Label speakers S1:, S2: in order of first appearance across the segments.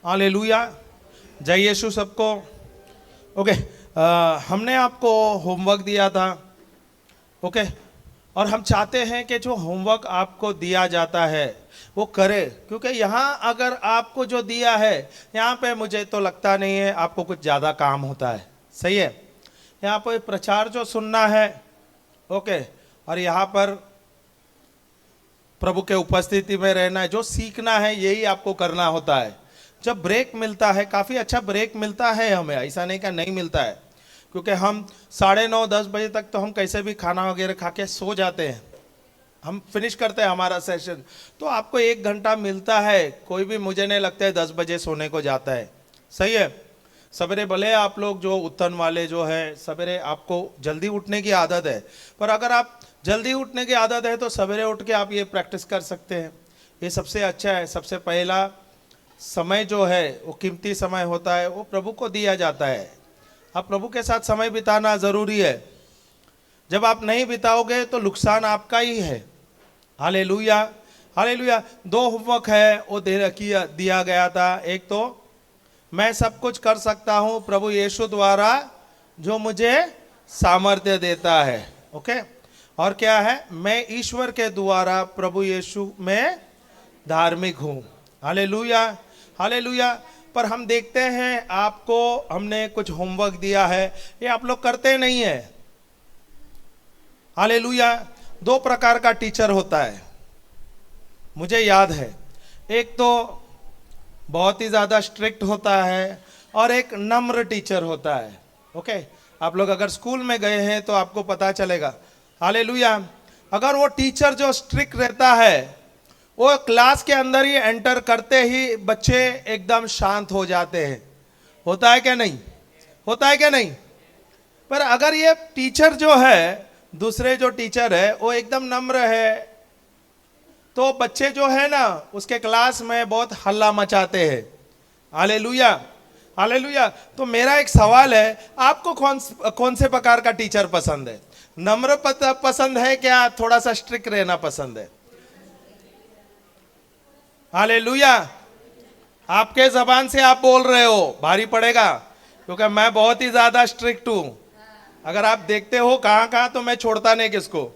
S1: Hallelujah. जय यीशु सबको। Okay, हमने आपको होमवर्क दिया था। ओके, और हम चाहते हैं कि जो होमवर्क आपको दिया जाता है वो करे, क्योंकि यहाँ अगर आपको जो दिया है यहाँ पे मुझे तो लगता नहीं है आपको कुछ ज़्यादा काम होता है। सही है, यहाँ पर प्रचार जो सुनना है, ओके, और यहाँ पर प्रभु के उपस्थिति में रहना है, जो सीखना है यही आपको करना होता है। जब ब्रेक मिलता है, काफ़ी अच्छा ब्रेक मिलता है हमें, ऐसा नहीं कि नहीं मिलता है, क्योंकि हम 9:30-10 बजे तक तो हम कैसे भी खाना वगैरह खा के सो जाते हैं, हम फिनिश करते हैं हमारा सेशन। तो आपको 1 घंटा मिलता है, कोई भी मुझे नहीं लगता है 10 बजे सोने को जाता है। सही है, सवेरे भले आप लोग जो उत्तन वाले जो है सवेरे आपको जल्दी उठने की आदत है, पर अगर आप जल्दी उठने की आदत है तो सवेरे उठ के आप ये प्रैक्टिस कर सकते हैं। ये सबसे अच्छा है। सबसे पहला समय जो है वो कीमती समय होता है, वो प्रभु को दिया जाता है। आप प्रभु के साथ समय बिताना ज़रूरी है। जब आप नहीं बिताओगे तो नुकसान आपका ही है। Hallelujah, hallelujah. 2 होमवर्क है वो दिया गया था। एक तो मैं सब कुछ कर सकता हूँ प्रभु यीशु द्वारा जो मुझे सामर्थ्य देता है। ओके, और क्या है, मैं ईश्वर के द्वारा प्रभु यीशु में धार्मिक हूँ। Hallelujah, hallelujah. पर हम देखते हैं आपको हमने कुछ होमवर्क दिया है, ये आप लोग करते नहीं है। हालेलुया। 2 प्रकार का टीचर होता है, मुझे याद है। एक तो बहुत ही ज़्यादा स्ट्रिक्ट होता है और एक नम्र टीचर होता है। ओके, आप लोग अगर स्कूल में गए हैं तो आपको पता चलेगा। हालेलुया। अगर वो टीचर जो स्ट्रिक्ट रहता है, वो क्लास के अंदर ही एंटर करते ही बच्चे एकदम शांत हो जाते हैं। होता है क्या नहीं? होता है क्या नहीं? पर अगर ये टीचर जो है, दूसरे जो टीचर है वो एकदम नम्र है, तो बच्चे जो है ना उसके क्लास में बहुत हल्ला मचाते हैं। Hallelujah, hallelujah. तो मेरा एक सवाल है, आपको कौन से प्रकार का टीचर पसंद है? नम्र पसंद है क्या थोड़ा सा स्ट्रिक्ट रहना पसंद है? हालेलुया। आपके जबान से आप बोल रहे हो, भारी पड़ेगा, क्योंकि मैं बहुत ही ज्यादा स्ट्रिक्ट हूं। अगर आप देखते हो कहां कहां तो मैं छोड़ता नहीं किसको।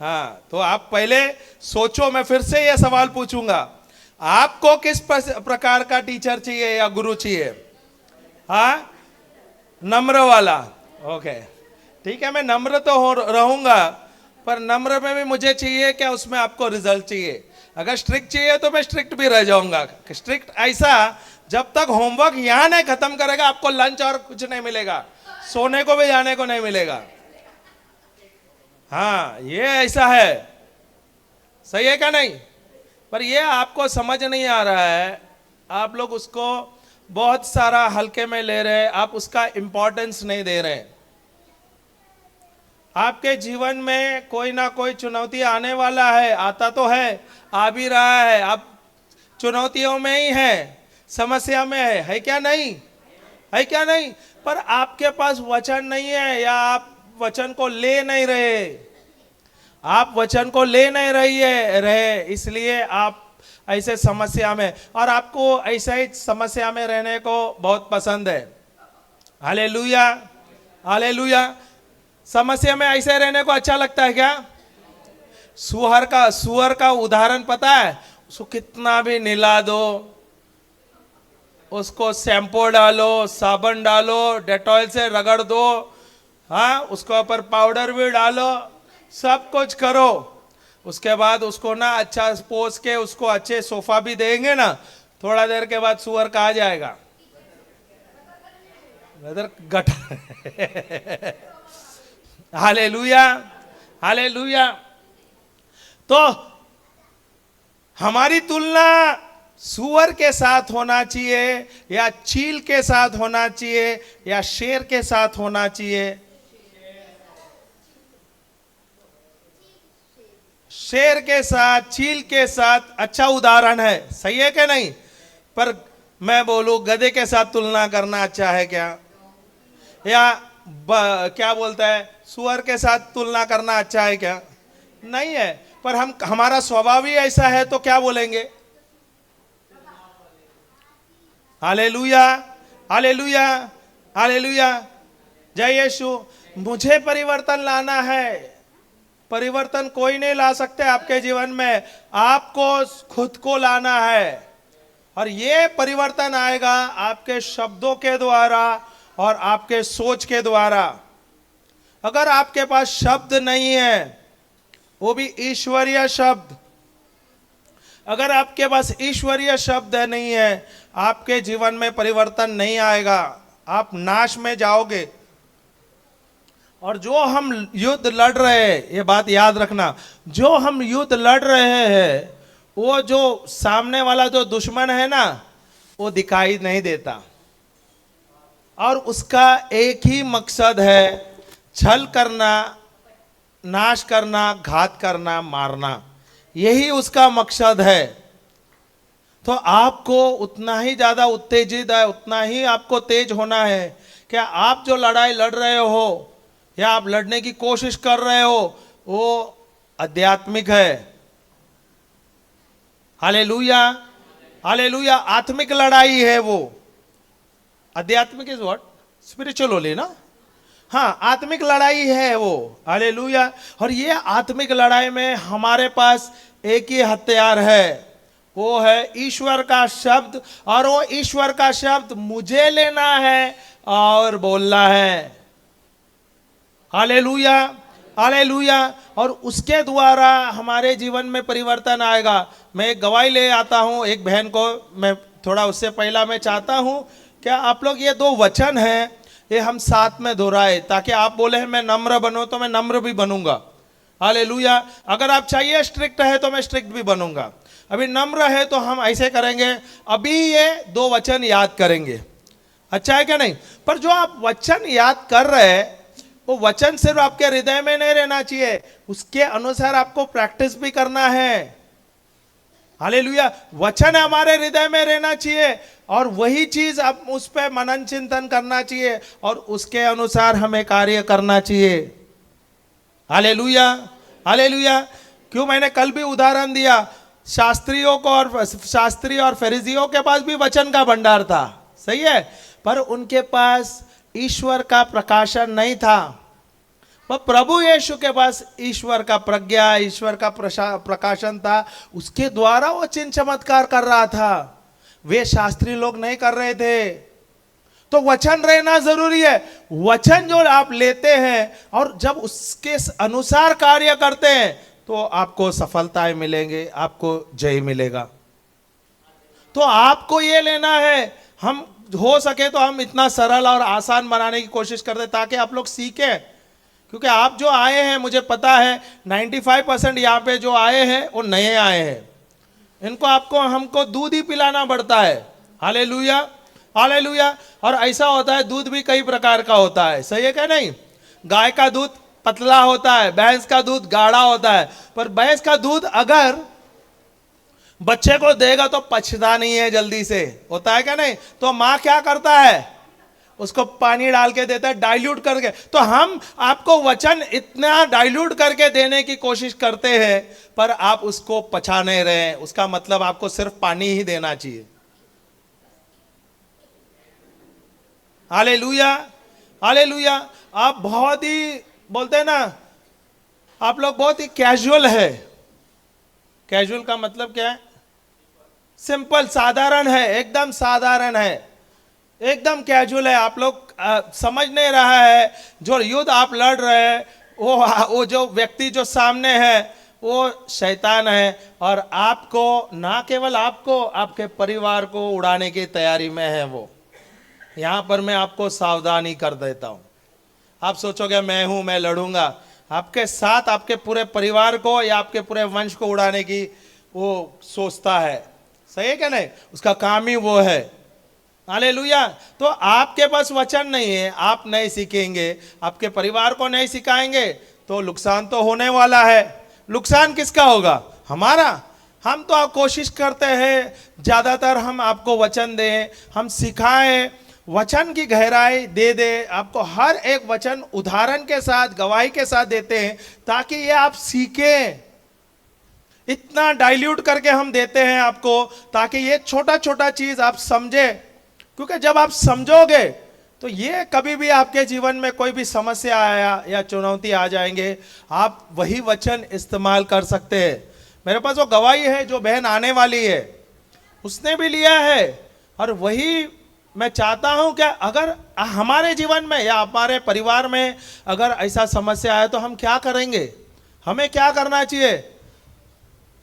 S1: हाँ, तो आप पहले सोचो, मैं फिर से यह सवाल पूछूंगा, आपको किस प्रकार का टीचर चाहिए या गुरु चाहिए? हाँ, नम्र वाला। ओके, ठीक है, मैं नम्र तो रहूंगा, पर नम्र में भी मुझे चाहिए क्या उसमें आपको रिजल्ट चाहिए। अगर स्ट्रिक्ट चाहिए तो मैं स्ट्रिक्ट भी रह जाऊंगा। स्ट्रिक्ट ऐसा, जब तक होमवर्क यहां नहीं खत्म करेगा आपको लंच और कुछ नहीं मिलेगा, सोने को भी जाने को नहीं मिलेगा। हाँ, ये ऐसा है। सही है क्या नहीं? पर ये आपको समझ नहीं आ रहा है, आप लोग उसको बहुत सारा हल्के में ले रहे हैं, आप उसका इंपॉर्टेंस नहीं दे रहे। आपके जीवन में कोई ना कोई चुनौती आने वाला है, आता तो है, आ भी रहा है। आप चुनौतियों में ही है, समस्या में है क्या नहीं? है क्या नहीं? पर आपके पास वचन नहीं है, या आप वचन को ले नहीं रहे। आप वचन को ले नहीं रहे, इसलिए आप ऐसे समस्या में, और आपको ऐसे ही समस्या में रहने को बहुत पसंद है। Hallelujah, hallelujah. समस्या में ऐसे रहने को अच्छा लगता है क्या? सुअर का उदाहरण पता है? उसको कितना भी नहला दो, उसको शैम्पू डालो, साबुन डालो, डेटॉल से रगड़ दो, हाँ, उसके ऊपर पाउडर भी डालो, सब कुछ करो, उसके बाद उसको ना अच्छा पोस के उसको अच्छे सोफा भी देंगे ना, थोड़ा देर के बाद सुअर कहाँ जाएगा? गटर। Hallelujah, hallelujah. तो हमारी तुलना सुअर के साथ होना चाहिए, या चील के साथ होना चाहिए, या शेर के साथ होना चाहिए? शेर के साथ, चील के साथ अच्छा उदाहरण है। सही है क्या नहीं? पर मैं बोलूं गधे के साथ तुलना करना अच्छा है क्या? या क्या बोलता है, सुअर के साथ तुलना करना अच्छा है क्या? नहीं है। पर हमारा स्वभाव ही ऐसा है, तो क्या बोलेंगे? Hallelujah, hallelujah, hallelujah. जय यीशु। मुझे परिवर्तन लाना है। परिवर्तन कोई नहीं ला सकते आपके जीवन में, आपको खुद को लाना है। और ये परिवर्तन आएगा आपके शब्दों के द्वारा और आपके सोच के द्वारा। अगर आपके पास शब्द नहीं है, वो भी ईश्वरीय शब्द, अगर आपके पास ईश्वरीय शब्द नहीं है, आपके जीवन में परिवर्तन नहीं आएगा, आप नाश में जाओगे। और जो हम युद्ध लड़ रहे हैं, ये बात याद रखना, जो हम युद्ध लड़ रहे हैं, वो जो सामने वाला जो दुश्मन है ना, वो दिखाई नहीं देता, और उसका एक ही मकसद है, छल करना, नाश करना, घात करना, मारना। यही उसका मकसद है। तो आपको उतना ही ज्यादा उत्तेजित है, उतना ही आपको तेज होना है कि आप जो लड़ाई लड़ रहे हो या आप लड़ने की कोशिश कर रहे हो, वो आध्यात्मिक है। Hallelujah, hallelujah. आत्मिक लड़ाई है वो। आध्यात्मिक इज व्हाट? स्पिरिचुअल होली ना। हाँ, आत्मिक लड़ाई है वो। हालेलुया। और ये आत्मिक लड़ाई में हमारे पास एक ही हथियार है, वो है ईश्वर का शब्द। और वो ईश्वर का शब्द मुझे लेना है और बोलना है। Hallelujah, hallelujah. और उसके द्वारा हमारे जीवन में परिवर्तन आएगा। मैं एक गवाही ले आता हूं एक बहन को, मैं थोड़ा उससे पहला मैं चाहता हूं क्या आप लोग ये 2 वचन हैं, ये हम साथ में दोहराए, ताकि आप बोले मैं नम्र बनो तो मैं नम्र भी बनूंगा। हालेलुया। अगर आप चाहिए स्ट्रिक्ट है तो मैं स्ट्रिक्ट भी बनूंगा। अभी नम्र है तो हम ऐसे करेंगे, अभी ये 2 वचन याद करेंगे। अच्छा है क्या नहीं? पर जो आप वचन याद कर रहे हैं, वो वचन सिर्फ आपके हृदय में नहीं रहना चाहिए, उसके अनुसार आपको प्रैक्टिस भी करना है। हालेलुया। वचन हमारे हृदय में रहना चाहिए और वही चीज आप उस पर मनन चिंतन करना चाहिए और उसके अनुसार हमें कार्य करना चाहिए। Hallelujah, hallelujah. क्यों मैंने कल भी उदाहरण दिया, शास्त्रियों को, और शास्त्री और फरीसियों के पास भी वचन का भंडार था, सही है, पर उनके पास ईश्वर का प्रकाशन नहीं था। वह प्रभु यीशु के पास ईश्वर का प्रज्ञा, ईश्वर का प्रकाशन था, उसके द्वारा वो चिन्ह चमत्कार कर रहा था। वे शास्त्री लोग नहीं कर रहे थे। तो वचन रहना जरूरी है। वचन जो आप लेते हैं और जब उसके अनुसार कार्य करते हैं तो आपको सफलताएं मिलेंगे, आपको जय मिलेगा। तो आपको ये लेना है, हम हो सके तो हम इतना सरल और आसान बनाने की कोशिश करते ताकि आप लोग सीखें। क्योंकि आप जो आए हैं, मुझे पता है 95% यहाँ पे जो आए हैं वो नए आए हैं। इनको आपको हमको दूध ही पिलाना पड़ता है। Hallelujah, hallelujah. और ऐसा होता है, दूध भी कई प्रकार का होता है, सही है क्या नहीं? गाय का दूध पतला होता है, भैंस का दूध गाढ़ा होता है। पर भैंस का दूध अगर बच्चे को देगा तो पचता नहीं है जल्दी से, होता है क्या नहीं? तो माँ क्या करता है, उसको पानी डाल के देता है, डाइल्यूट करके। तो हम आपको वचन इतना डाइल्यूट करके देने की कोशिश करते हैं, पर आप उसको पचा नहीं रहे। उसका मतलब आपको सिर्फ पानी ही देना चाहिए। Hallelujah, hallelujah. आप बहुत ही बोलते हैं ना, आप लोग बहुत ही कैजुअल है। कैजुअल का मतलब क्या है? सिंपल, साधारण है, एकदम साधारण है, एकदम कैजुअल है। आप लोग समझ नहीं रहा है जो युद्ध आप लड़ रहे हैं, वो जो व्यक्ति जो सामने है वो शैतान है, और आपको, ना केवल आपको, आपके परिवार को उड़ाने की तैयारी में है वो। यहां पर मैं आपको सावधानी कर देता हूं। आप सोचोगे मैं हूं, मैं लड़ूंगा, आपके साथ आपके पूरे परिवार को या आपके पूरे वंश को उड़ाने की वो सोचता है, सही है क्या नहीं? उसका काम ही वो है। हालेलुया। तो आपके पास वचन नहीं है, आप नहीं सीखेंगे, आपके परिवार को नहीं सिखाएंगे, तो नुकसान तो होने वाला है। नुकसान किसका होगा? हमारा। हम तो कोशिश करते हैं ज्यादातर हम आपको वचन दें, हम सिखाएं, वचन की गहराई दे दे आपको। हर एक वचन उदाहरण के साथ, गवाही के साथ देते हैं ताकि ये आप सीखें। इतना डाइल्यूट करके हम देते हैं आपको ताकि ये छोटा छोटा चीज आप समझे क्योंकि जब आप समझोगे तो ये कभी भी आपके जीवन में कोई भी समस्या आया या चुनौती आ जाएंगे, आप वही वचन इस्तेमाल कर सकते हैं। मेरे पास वो गवाही है, जो बहन आने वाली है उसने भी लिया है, और वही मैं चाहता हूं कि अगर हमारे जीवन में या हमारे परिवार में अगर ऐसा समस्या है तो हम क्या करेंगे, हमें क्या करना चाहिए।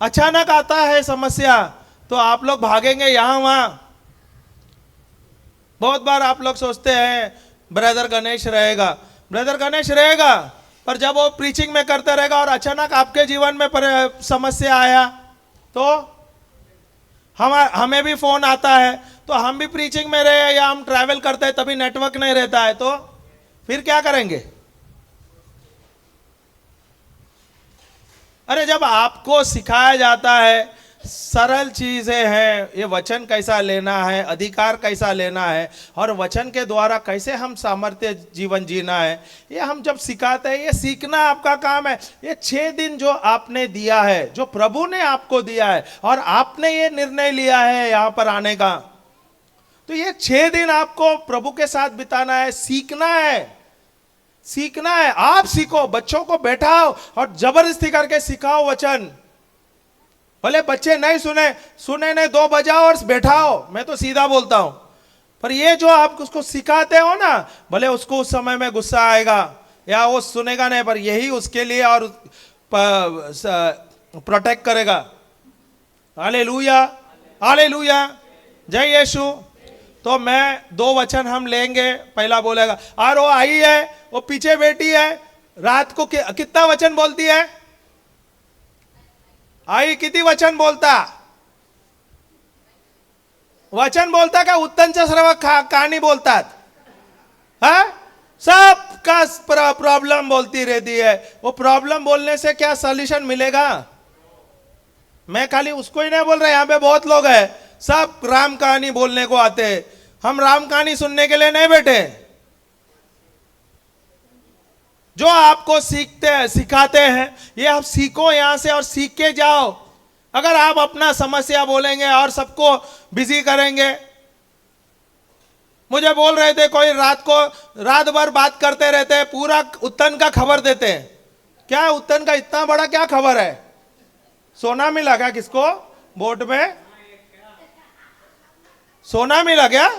S1: अचानक आता है समस्या तो आप लोग भागेंगे यहां वहां। बहुत बार आप लोग सोचते हैं ब्रदर गणेश रहेगा, ब्रदर गणेश रहेगा, पर जब वो प्रीचिंग में करते रहेगा और अचानक आपके जीवन में समस्या आया तो हमें भी फोन आता है, तो हम भी प्रीचिंग में रहे या हम ट्रैवल करते हैं तभी नेटवर्क नहीं रहता है, तो फिर क्या करेंगे। अरे जब आपको सिखाया जाता है, सरल चीजें हैं, ये वचन कैसा लेना है, अधिकार कैसा लेना है, और वचन के द्वारा कैसे हम सामर्थ्य जीवन जीना है, ये हम जब सिखाते हैं, ये सीखना आपका काम है। ये 6 दिन जो आपने दिया है, जो प्रभु ने आपको दिया है, और आपने ये निर्णय लिया है यहां पर आने का, तो ये 6 दिन आपको प्रभु के साथ बिताना है, सीखना है, सीखना है। आप सीखो, बच्चों को बैठाओ और जबरदस्ती करके सिखाओ वचन। भले बच्चे नहीं सुने नहीं, 2 बजाओ और बैठाओ, मैं तो सीधा बोलता हूं। पर ये जो आप उसको सिखाते हो ना, भले उसको उस समय में गुस्सा आएगा या वो सुनेगा नहीं, पर यही उसके लिए और प्रोटेक्ट करेगा। हालेलुया, हालेलुया, जय यीशु। तो मैं 2 वचन हम लेंगे। पहला बोलेगा, और वो आई है, वो पीछे बैठी है, रात को कितना वचन बोलती है, आई किती वचन बोलता, वचन बोलता का उत्तनच्या सर्व कहानी बोलतात, हाँ सब का प्रॉब्लम बोलती रहती है। वो प्रॉब्लम बोलने से क्या सॉल्यूशन मिलेगा। मैं खाली उसको ही नहीं बोल रहा, यहां पे बहुत लोग हैं, सब राम कहानी बोलने को आते हैं। हम राम कहानी सुनने के लिए नहीं बैठे। जो आपको सिखाते हैं, ये आप सीखो यहां से और सीख के जाओ। अगर आप अपना समस्या बोलेंगे और सबको बिजी करेंगे, मुझे बोल रहे थे कोई रात भर बात करते रहते हैं, पूरा उत्तन का खबर देते हैं। क्या उत्तन का इतना बड़ा क्या खबर है, सोना मिला क्या किसको बोट में, सोना मिला क्या,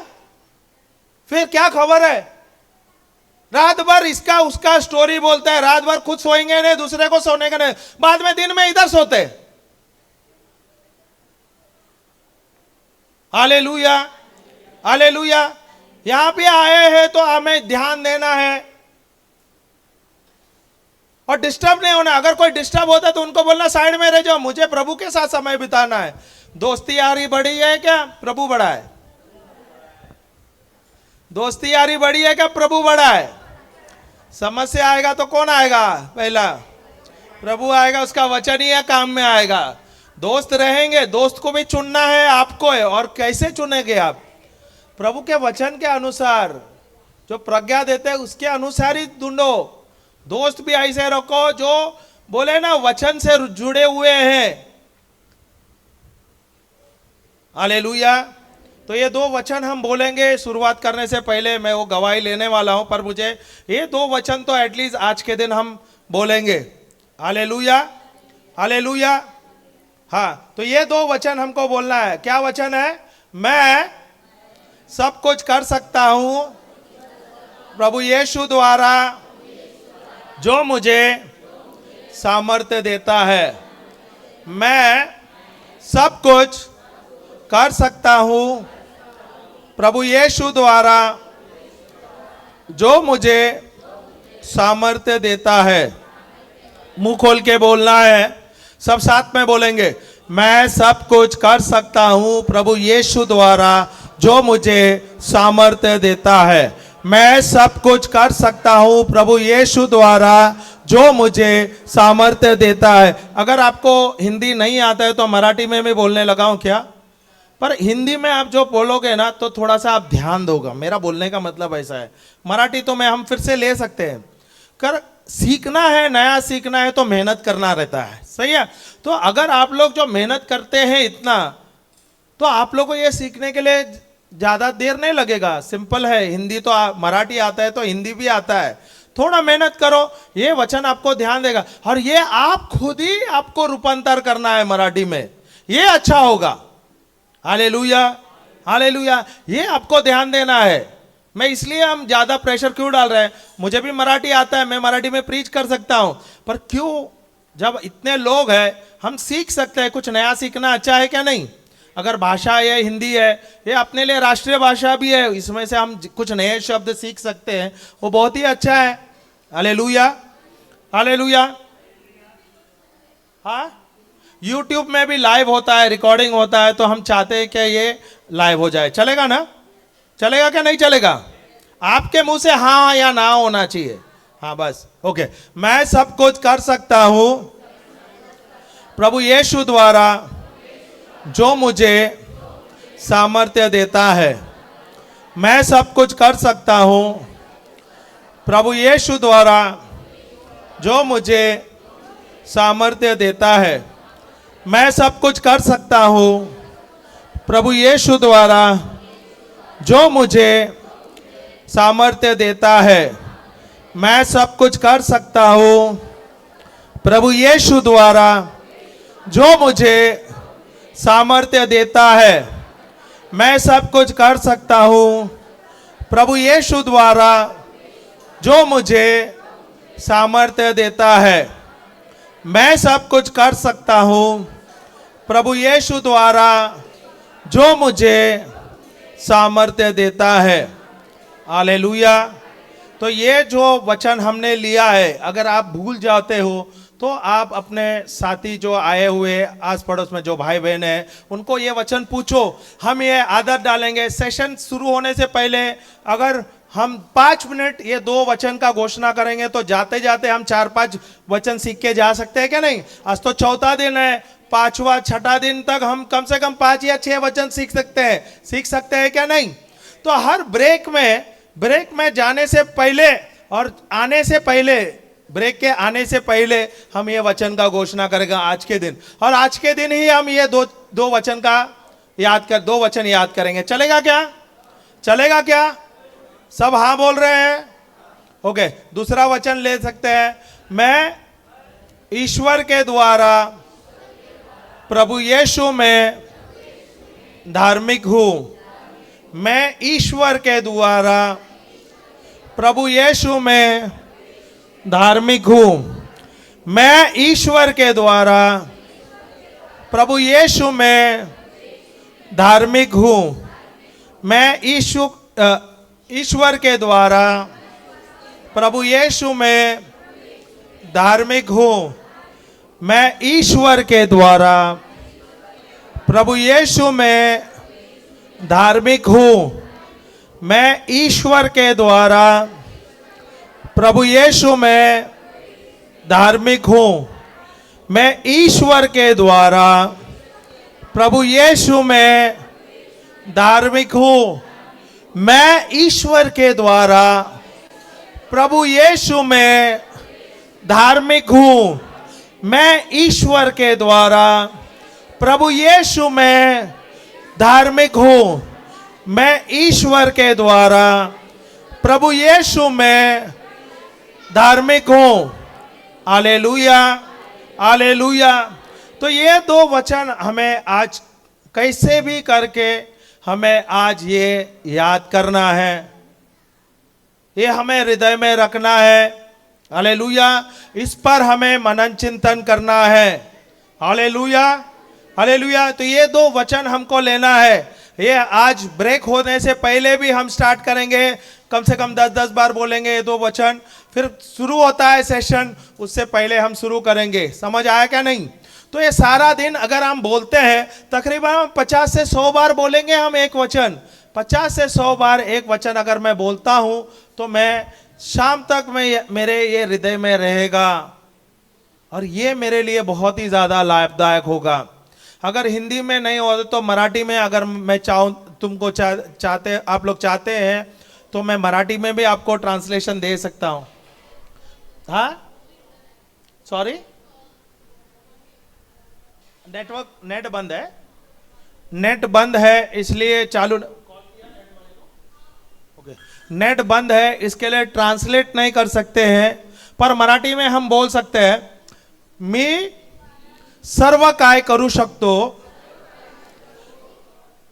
S1: फिर क्या खबर है। रात भर इसका उसका स्टोरी बोलता है, रात भर खुद सोएंगे नहीं, दूसरे को सोने का नहीं, बाद में दिन में इधर सोते। Hallelujah, hallelujah. यहां पे आए हैं तो हमें ध्यान देना है और डिस्टर्ब नहीं होना। अगर कोई डिस्टर्ब होता है तो उनको बोलना साइड में रह जाओ, मुझे प्रभु के साथ समय बिताना है। दोस्ती यारी बड़ी है क्या प्रभु बड़ा है, दोस्ती यारी बड़ी है क्या प्रभु बड़ा है। समस्या आएगा तो कौन आएगा, पहला प्रभु आएगा, उसका वचन ही काम में आएगा। दोस्त रहेंगे, दोस्त को भी चुनना है आपको है, और कैसे चुनेंगे आप, प्रभु के वचन के अनुसार, जो प्रज्ञा देते हैं उसके अनुसार ही ढूंढो। दोस्त भी ऐसे रखो जो बोले ना वचन से जुड़े हुए हैं। हालेलुया। तो ये 2 वचन हम बोलेंगे। शुरुआत करने से पहले मैं वो गवाही लेने वाला हूं, पर मुझे ये 2 वचन तो एटलीस्ट आज के दिन हम बोलेंगे। Hallelujah, hallelujah. हाँ, तो ये 2 वचन हमको बोलना है। क्या वचन है, मैं सब कुछ कर सकता हूं प्रभु यीशु द्वारा जो मुझे सामर्थ्य देता है। मैं सब कुछ कर सकता हूं प्रभु यीशु द्वारा जो मुझे सामर्थ्य देता है। मुंह खोल के बोलना है, सब साथ में बोलेंगे। मैं सब कुछ कर सकता हूं प्रभु यीशु द्वारा जो मुझे सामर्थ्य देता है। मैं सब कुछ कर सकता हूं प्रभु यीशु द्वारा जो मुझे सामर्थ्य देता है। अगर आपको हिंदी नहीं आता है तो मराठी में भी बोलने लगा हूं क्या, पर हिंदी में आप जो बोलोगे ना तो थोड़ा सा आप ध्यान दोगे। मेरा बोलने का मतलब ऐसा है। मराठी तो मैं हम फिर से ले सकते हैं, कर सीखना है, नया सीखना है तो मेहनत करना रहता है, सही है। तो अगर आप लोग जो मेहनत करते हैं इतना, तो आप लोग को ये सीखने के लिए ज्यादा देर नहीं लगेगा, सिंपल है। हिंदी तो मराठी आता है तो हिंदी भी आता है। थोड़ा मेहनत करो, ये वचन आपको ध्यान देगा। और ये आप खुद ही आपको रूपांतर करना है मराठी में, ये अच्छा होगा। हालेलुया, हालेलुया, ये आपको ध्यान देना है। मैं इसलिए हम ज्यादा प्रेशर क्यों डाल रहे हैं, मुझे भी मराठी आता है, मैं मराठी में प्रीच कर सकता हूं, पर क्यों, जब इतने लोग हैं हम सीख सकते हैं। कुछ नया सीखना अच्छा है क्या नहीं? अगर भाषा ये हिंदी है, ये अपने लिए राष्ट्रीय भाषा भी है, इसमें से हम कुछ नए शब्द सीख सकते हैं, वो बहुत ही अच्छा है। Hallelujah, hallelujah. हाँ, यूट्यूब में भी लाइव होता है, रिकॉर्डिंग होता है, तो हम चाहते हैं कि ये लाइव हो जाए। चलेगा ना? चलेगा क्या नहीं चलेगा? आपके मुंह से हाँ या ना होना चाहिए। हाँ बस, ओके। मैं सब कुछ कर सकता हूं प्रभु यीशु द्वारा जो मुझे सामर्थ्य देता है। मैं सब कुछ कर सकता हूं प्रभु यीशु द्वारा जो मुझे सामर्थ्य देता है। मैं सब कुछ कर सकता हूं प्रभु यीशु द्वारा जो मुझे सामर्थ्य देता है। मैं सब कुछ कर सकता हूं प्रभु यीशु द्वारा जो मुझे सामर्थ्य देता है। मैं सब कुछ कर सकता हूं प्रभु यीशु द्वारा जो मुझे सामर्थ्य देता है। मैं सब कुछ कर सकता हूं प्रभु यीशु द्वारा जो मुझे सामर्थ्य देता है। हालेलुया। तो ये जो वचन हमने लिया है, अगर आप भूल जाते हो तो आप अपने साथी जो आए हुए आस पड़ोस में जो भाई बहन हैं उनको ये वचन पूछो। हम ये आदत डालेंगे, सेशन शुरू होने से पहले अगर हम 5 मिनट ये 2 वचन का घोषणा करेंगे तो जाते जाते हम 4-5 वचन सीख के जा सकते हैं क्या नहीं? आज तो चौथा दिन है, 5वां 6ठा दिन तक हम कम से कम 5 या 6 वचन सीख सकते हैं क्या नहीं? तो हर ब्रेक में जाने से पहले और आने से पहले, ब्रेक के आने से पहले हम ये वचन का घोषणा करेंगे आज के दिन, और आज के दिन ही हम ये दो वचन का दो वचन याद करेंगे। चलेगा क्या? चलेगा क्या? सब हाँ बोल रहे हैं? ओके। दूसरा वचन ले सकते हैं। मैं ईश्वर के द्वारा प्रभु यीशु में धार्मिक हूं। मैं ईश्वर के द्वारा प्रभु यीशु में धार्मिक हूं। मैं ईश्वर के द्वारा प्रभु यीशु में धार्मिक हूं। मैं ईश्वर के द्वारा प्रभु यीशु में धार्मिक हूं। मैं ईश्वर के द्वारा प्रभु यीशु में धार्मिक हूं। मैं ईश्वर के द्वारा प्रभु यीशु में धार्मिक हूं। मैं ईश्वर के द्वारा प्रभु यीशु में धार्मिक हूं। मैं ईश्वर के द्वारा प्रभु यीशु में धार्मिक हूं। मैं ईश्वर के द्वारा प्रभु यीशु में धार्मिक हूं। मैं ईश्वर के द्वारा प्रभु यीशु में धार्मिक हूं। Hallelujah, hallelujah. तो ये 2 वचन हमें आज कैसे भी करके हमें आज ये याद करना है, ये हमें हृदय में रखना है। हालेलुया। इस पर हमें मनन चिंतन करना है। Hallelujah, hallelujah. तो ये 2 वचन हमको लेना है। ये आज ब्रेक होने से पहले भी हम स्टार्ट करेंगे, कम से कम 10-10 बार बोलेंगे ये 2 वचन। फिर शुरू होता है सेशन, उससे पहले हम शुरू करेंगे। समझ आया क्या नहीं? तो ये सारा दिन अगर हम बोलते हैं तकरीबन 50 से 100 बार बोलेंगे हम एक वचन। 50 से 100 बार एक वचन अगर मैं बोलता हूं तो मैं शाम तक मेरे ये हृदय में रहेगा, और ये मेरे लिए बहुत ही ज्यादा लाभदायक होगा। अगर हिंदी में नहीं हो तो मराठी में, अगर मैं चाहूँ तुमको चाहते आप लोग चाहते हैं तो मैं मराठी में भी आपको ट्रांसलेशन दे सकता हूं। हाँ, सॉरी, नेट बंद है, नेट बंद है, इसलिए चालू। नेट बंद है, इसके लिए ट्रांसलेट नहीं कर सकते हैं, पर मराठी में हम बोल सकते हैं, मी सर्व काय करू शकतो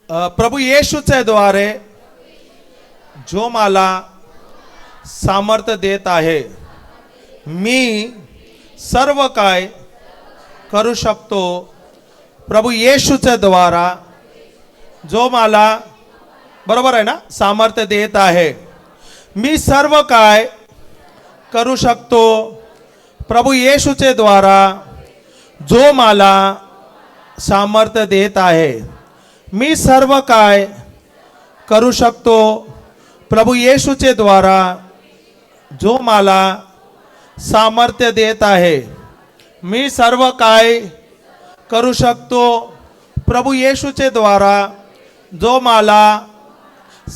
S1: प्रभू येशूचे द्वारे जो मला सामर्थ्य देत आहे. मी सर्व काय करू शकतो प्रभू येशूच्या द्वारा जो मला, बरोबर आहे ना, सामर्थ्य देत आहे. मी सर्व काय करू शकतो प्रभू येशूचे द्वारा जो मला सामर्थ्य देत आहे. मी सर्व काय करू शकतो प्रभू येशूचे द्वारा जो मला सामर्थ्य देत आहे. मी सर्व काय करू शकतो प्रभू येशूचे द्वारा जो मला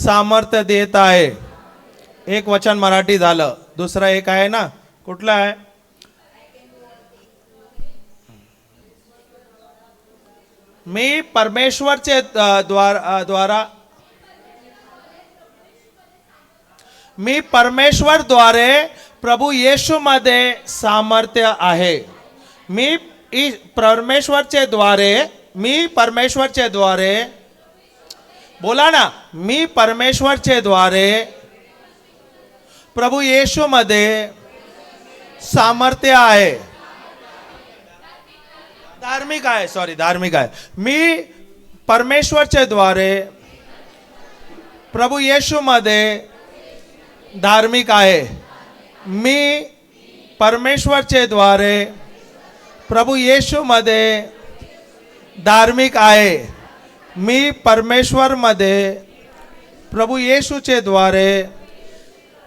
S1: सामर्थ्य देत आहे. एक वचन मराठी झालं. दुसरा एक आहे ना, कुठला आहे? मी परमेश्वरचे द्वारा मी परमेश्वर द्वारे प्रभू येशू मध्ये सामर्थ्य आहे. मी परमेश्वरचे द्वारे बोला ना, मी परमेश्वरचे द्वारे प्रभू येशू मध्ये सामर्थ्य आहे. धार्मिक आहे. मी परमेश्वरचे द्वारे प्रभू येशू मध्ये धार्मिक आहे. मी परमेश्वरचे द्वारे प्रभू येशू मध्ये धार्मिक आहे. मी परमेश्वर मध्ये प्रभू येशूचे द्वारे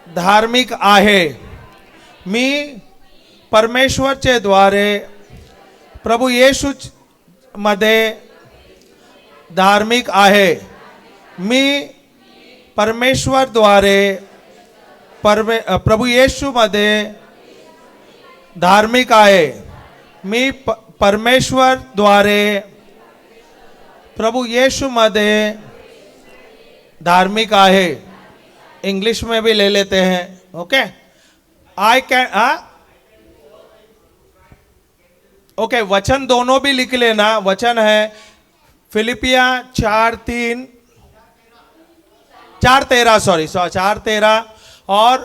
S1: धार्मिक आहे. मी परमेश्वरचे द्वारे प्रभू येशू मध्ये धार्मिक आहे. मी परमेश्वर द्वारे प्रभू येशू मध्ये धार्मिक आहे. मी परमेश्वर द्वारे प्रभु यीशु मध्ये धार्मिक आहे. इंग्लिश में भी ले लेते हैं. ओके, आई कैन ओके, वचन दोनों भी लिख लेना. वचन है फिलिपिया 4:13 और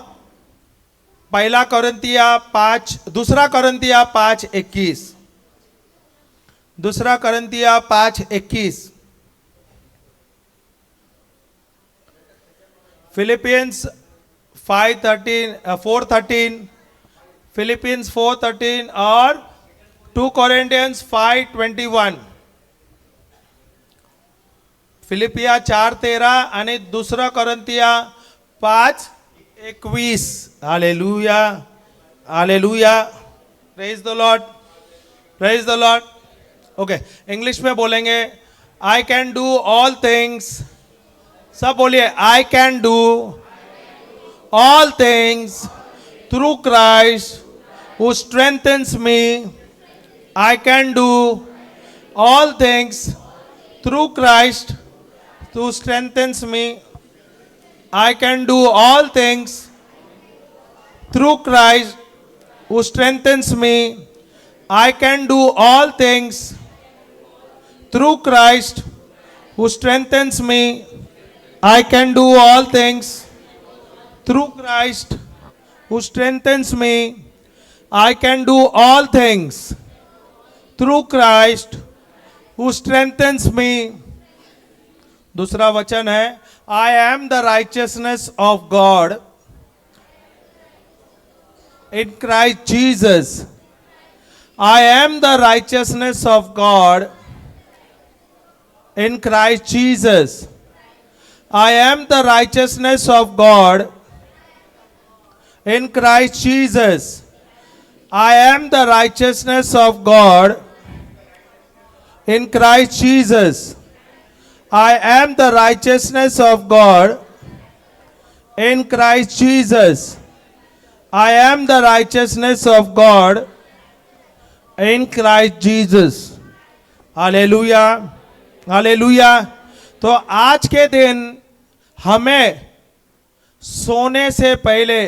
S1: पहला कोरिन्थिया 5, दूसरा कोरिन्थिया 5:21. दूसरा कोरिन्थिया 5:21. फिलिपियंस 4:13, फिलिपियंस 4:13 और 2 कोरिन्थियंस 5:21. फिलिपिया 4:13 आणि दूसरा कोरिन्थिया 5:21. Hallelujah, hallelujah, praise the Lord, praise the Lord. Okay, English में बोलेंगे. I can do all things. सब बोलिए, I can do all things through Christ who strengthens me. I can do all things through Christ who strengthens me. I can do all things through Christ who strengthens me. I can do all things through Christ who strengthens me. I can do all things through Christ who strengthens me. I can do all things through Christ who strengthens me. दूसरा वचन है, I am the righteousness of God in Christ Jesus. I am the righteousness of God in Christ Jesus. I am the righteousness of God in Christ Jesus. I am the righteousness of God in Christ Jesus. I am the righteousness of God in Christ Jesus. I am the righteousness of God in Christ Jesus. Hallelujah, hallelujah. तो आज के दिन हमें सोने से पहले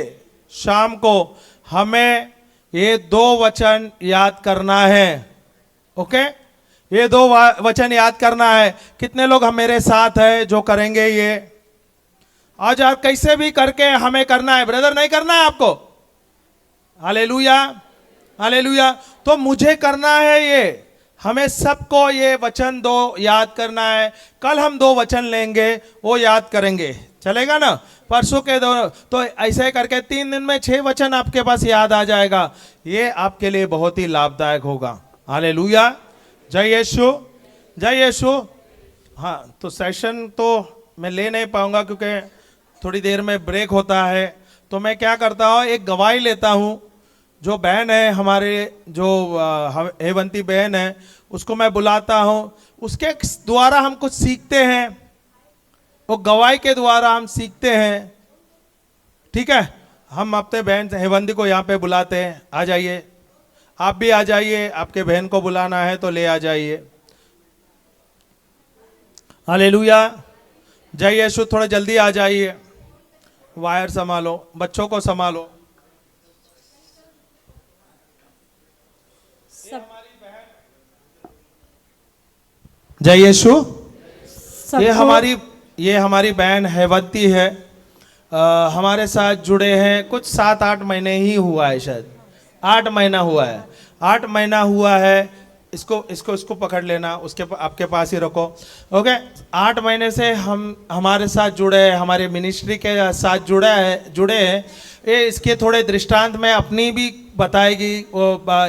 S1: शाम को हमें ये 2 वचन याद करना है। ओके, ये 2 वचन याद करना है। कितने लोग हम मेरे साथ है जो करेंगे ये? आज आप कैसे भी करके हमें करना है ब्रदर, नहीं करना है आपको? Hallelujah, hallelujah. तो मुझे करना है ये, हमें सबको ये वचन 2 याद करना है। कल हम 2 वचन लेंगे, वो याद करेंगे, चलेगा ना? परसों के 2, तो ऐसे करके 3 दिन में 6 वचन आपके पास याद आ जाएगा। ये आपके लिए बहुत ही लाभदायक होगा। हालेलुया, जय यीशु, जय यीशु। हाँ, तो सेशन तो मैं ले नहीं पाऊंगा क्योंकि थोड़ी देर में ब्रेक होता है। तो मैं क्या करता हूँ, एक गवाही लेता हूँ। जो बहन है हमारे, जो हेवंती बहन है, उसको मैं बुलाता हूँ। उसके द्वारा हम कुछ सीखते हैं, वो गवाही के द्वारा हम सीखते हैं। ठीक है, हम अपने बहन हेवंती को यहाँ पे बुलाते हैं। आ जाइए, आप भी आ जाइए। आपके बहन को बुलाना है तो ले आ जाइए। हालेलुया, जय यीशु। थोड़ा जल्दी आ जाइए, वायर संभालो, बच्चों को संभालो। जय यीशु। ये हमारी बहन हेवंती है, हमारे साथ जुड़े हैं कुछ 7-8 महीने ही हुआ है, शायद 8 महीना हुआ है। 8 महीना हुआ है। इसको पकड़ लेना, उसके आपके पास ही रखो। ओके, 8 महीने से हम हमारे साथ जुड़े हैं, हमारे मिनिस्ट्री के साथ जुड़े हैं। ये इसके थोड़े दृष्टांत में अपनी भी बताएगी।